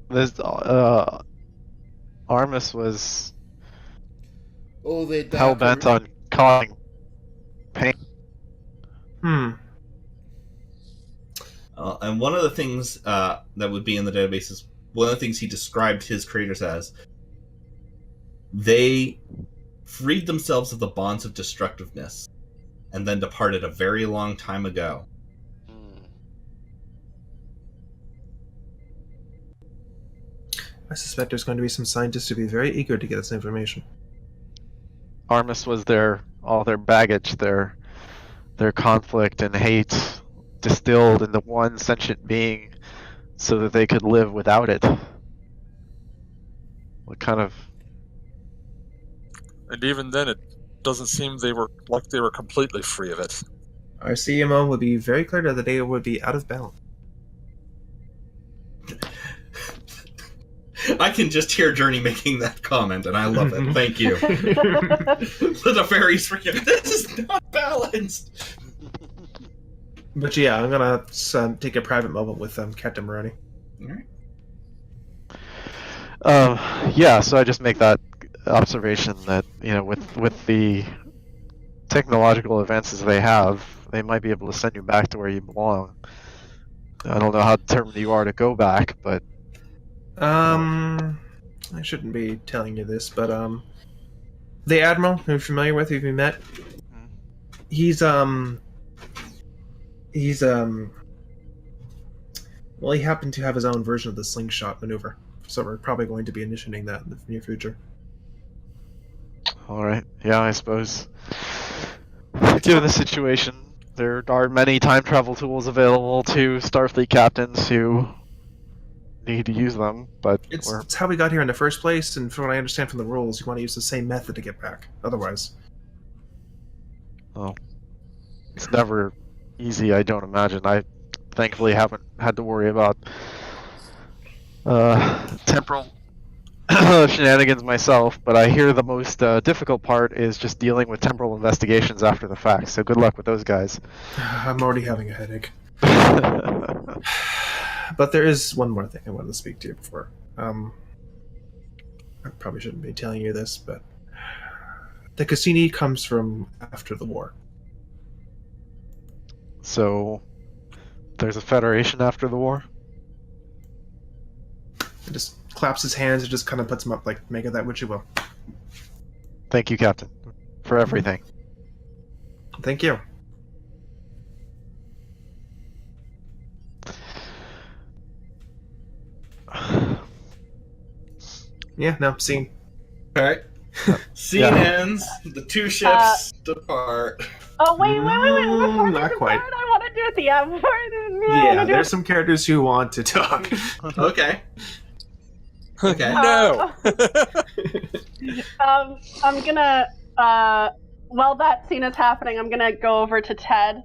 This, Armus was Oh, they died. hell-bent on causing pain. And one of the things that would be in the database is one of the things he described his creators as. They freed themselves of the bonds of destructiveness and then departed a very long time ago. I suspect there's going to be some scientists who be very eager to get this information. Armus was all their baggage, their conflict and hate distilled into one sentient being so that they could live without it. What kind of... And even then, it doesn't seem they were completely free of it. Our CMO would be very clear that the data would be out of balance. I can just hear Journey making that comment, and I love it. Thank you. The fairies freaking. This is not balanced. But yeah, I'm gonna take a private moment with Captain Marrone. All right. Yeah, so I just make that observation that, you know, with the technological advances they have, they might be able to send you back to where you belong. I don't know how determined you are to go back, but... I shouldn't be telling you this, but the Admiral, who you're familiar with, who you met, he's well, he happened to have his own version of the slingshot maneuver, so we're probably going to be initiating that in the near future. Alright, yeah, I suppose. Given the situation, there are many time travel tools available to Starfleet captains who need to use them, but It's how we got here in the first place, and from what I understand from the rules, you want to use the same method to get back. Otherwise... well, it's never easy, I don't imagine. I thankfully haven't had to worry about temporal shenanigans myself, but I hear the most difficult part is just dealing with temporal investigations after the fact, so good luck with those guys. I'm already having a headache. But there is one more thing I wanted to speak to you before. I probably shouldn't be telling you this, but the Cassini comes from after the war. So, there's a federation after the war? He just claps his hands and just kind of puts them up like, make of that what you will. Thank you, Captain, for everything. Thank you. Yeah, no, scene. All right. Scene Yeah. ends. The two ships depart. Oh wait! Before Not we quite. start, I want to do it. Yeah, there's some characters who want to talk. Okay. Okay. No! I'm gonna. While that scene is happening, I'm gonna go over to Ted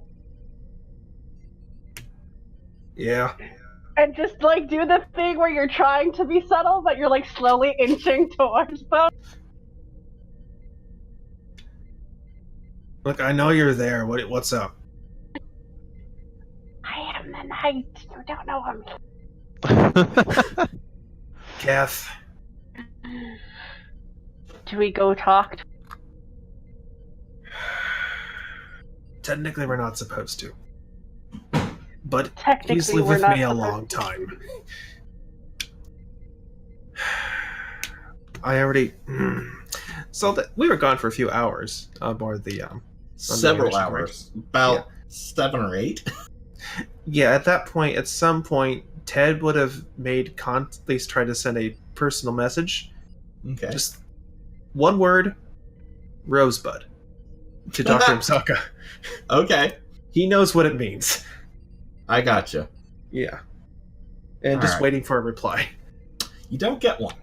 Yeah. and just like do the thing where you're trying to be subtle, but you're like slowly inching towards them. Look, I know you're there. What's up? I am the knight. You don't know him. Kath. Should we go talk? Technically, we're not supposed to. But Technically, please live we're with not me a supposed long to. time. I already. So that we were gone for a few hours aboard the Several mission, hours. About 7 or 8. Yeah, at that point, at some point, Ted would have made at least try to send a personal message. Okay. Just one word, Rosebud, to Dr. Msaka. Okay. He knows what it means. I gotcha. Yeah. And All just right. waiting for a reply. You don't get one.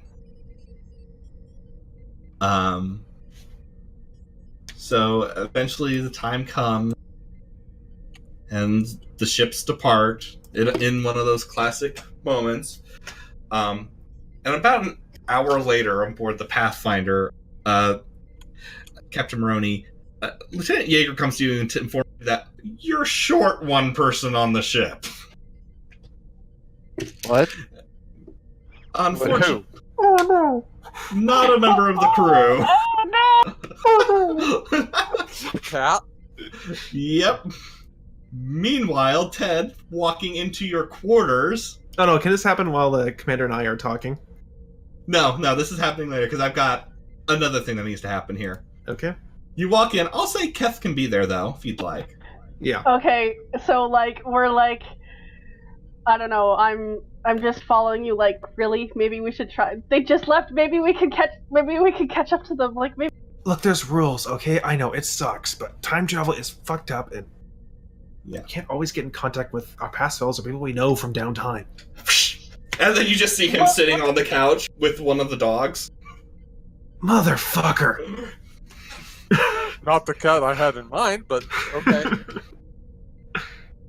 So eventually the time comes and the ships depart in one of those classic moments. And about an hour later on board the Pathfinder, Captain Marrone, Lieutenant Yeager comes to you to inform you that you're short one person on the ship. What? Unfortunately, Oh no! not a member of the crew. Oh no! Cat? Yep. Meanwhile, Ted, walking into your quarters. Oh no, can this happen while the commander and I are talking? No, this is happening later because I've got another thing that needs to happen here. Okay. You walk in. I'll say Keth can be there though, if you'd like. Yeah. Okay, so like we're like, I don't know. I'm just following you. Like, really? Maybe we should try. They just left. Maybe we could catch up to them. Like, maybe. Look, there's rules, okay? I know, it sucks, but time travel is fucked up, and Yeah. we can't always get in contact with our past selves or people we know from downtime. And then you just see him sitting on the couch with one of the dogs. Motherfucker! Not the cat I had in mind, but okay.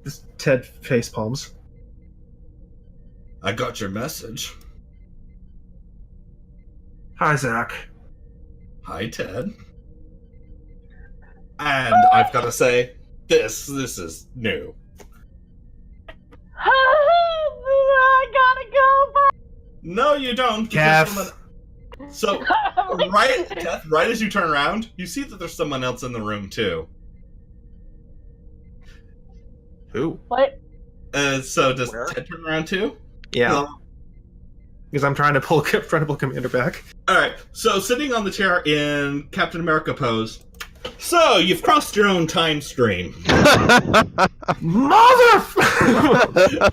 This Ted face palms. I got your message. Hi, Zach. Hi, Ted. And I've got to say, this is new. I gotta go. Bye. No, you don't. because Kath. someone- So, right as you turn around, you see that there's someone else in the room too. Who? What? So does Where? Ted turn around too? Yeah. Well, Because I'm trying to pull Commander back. all right. So sitting on the chair in Captain America pose. So you've crossed your own time stream. Motherfucker!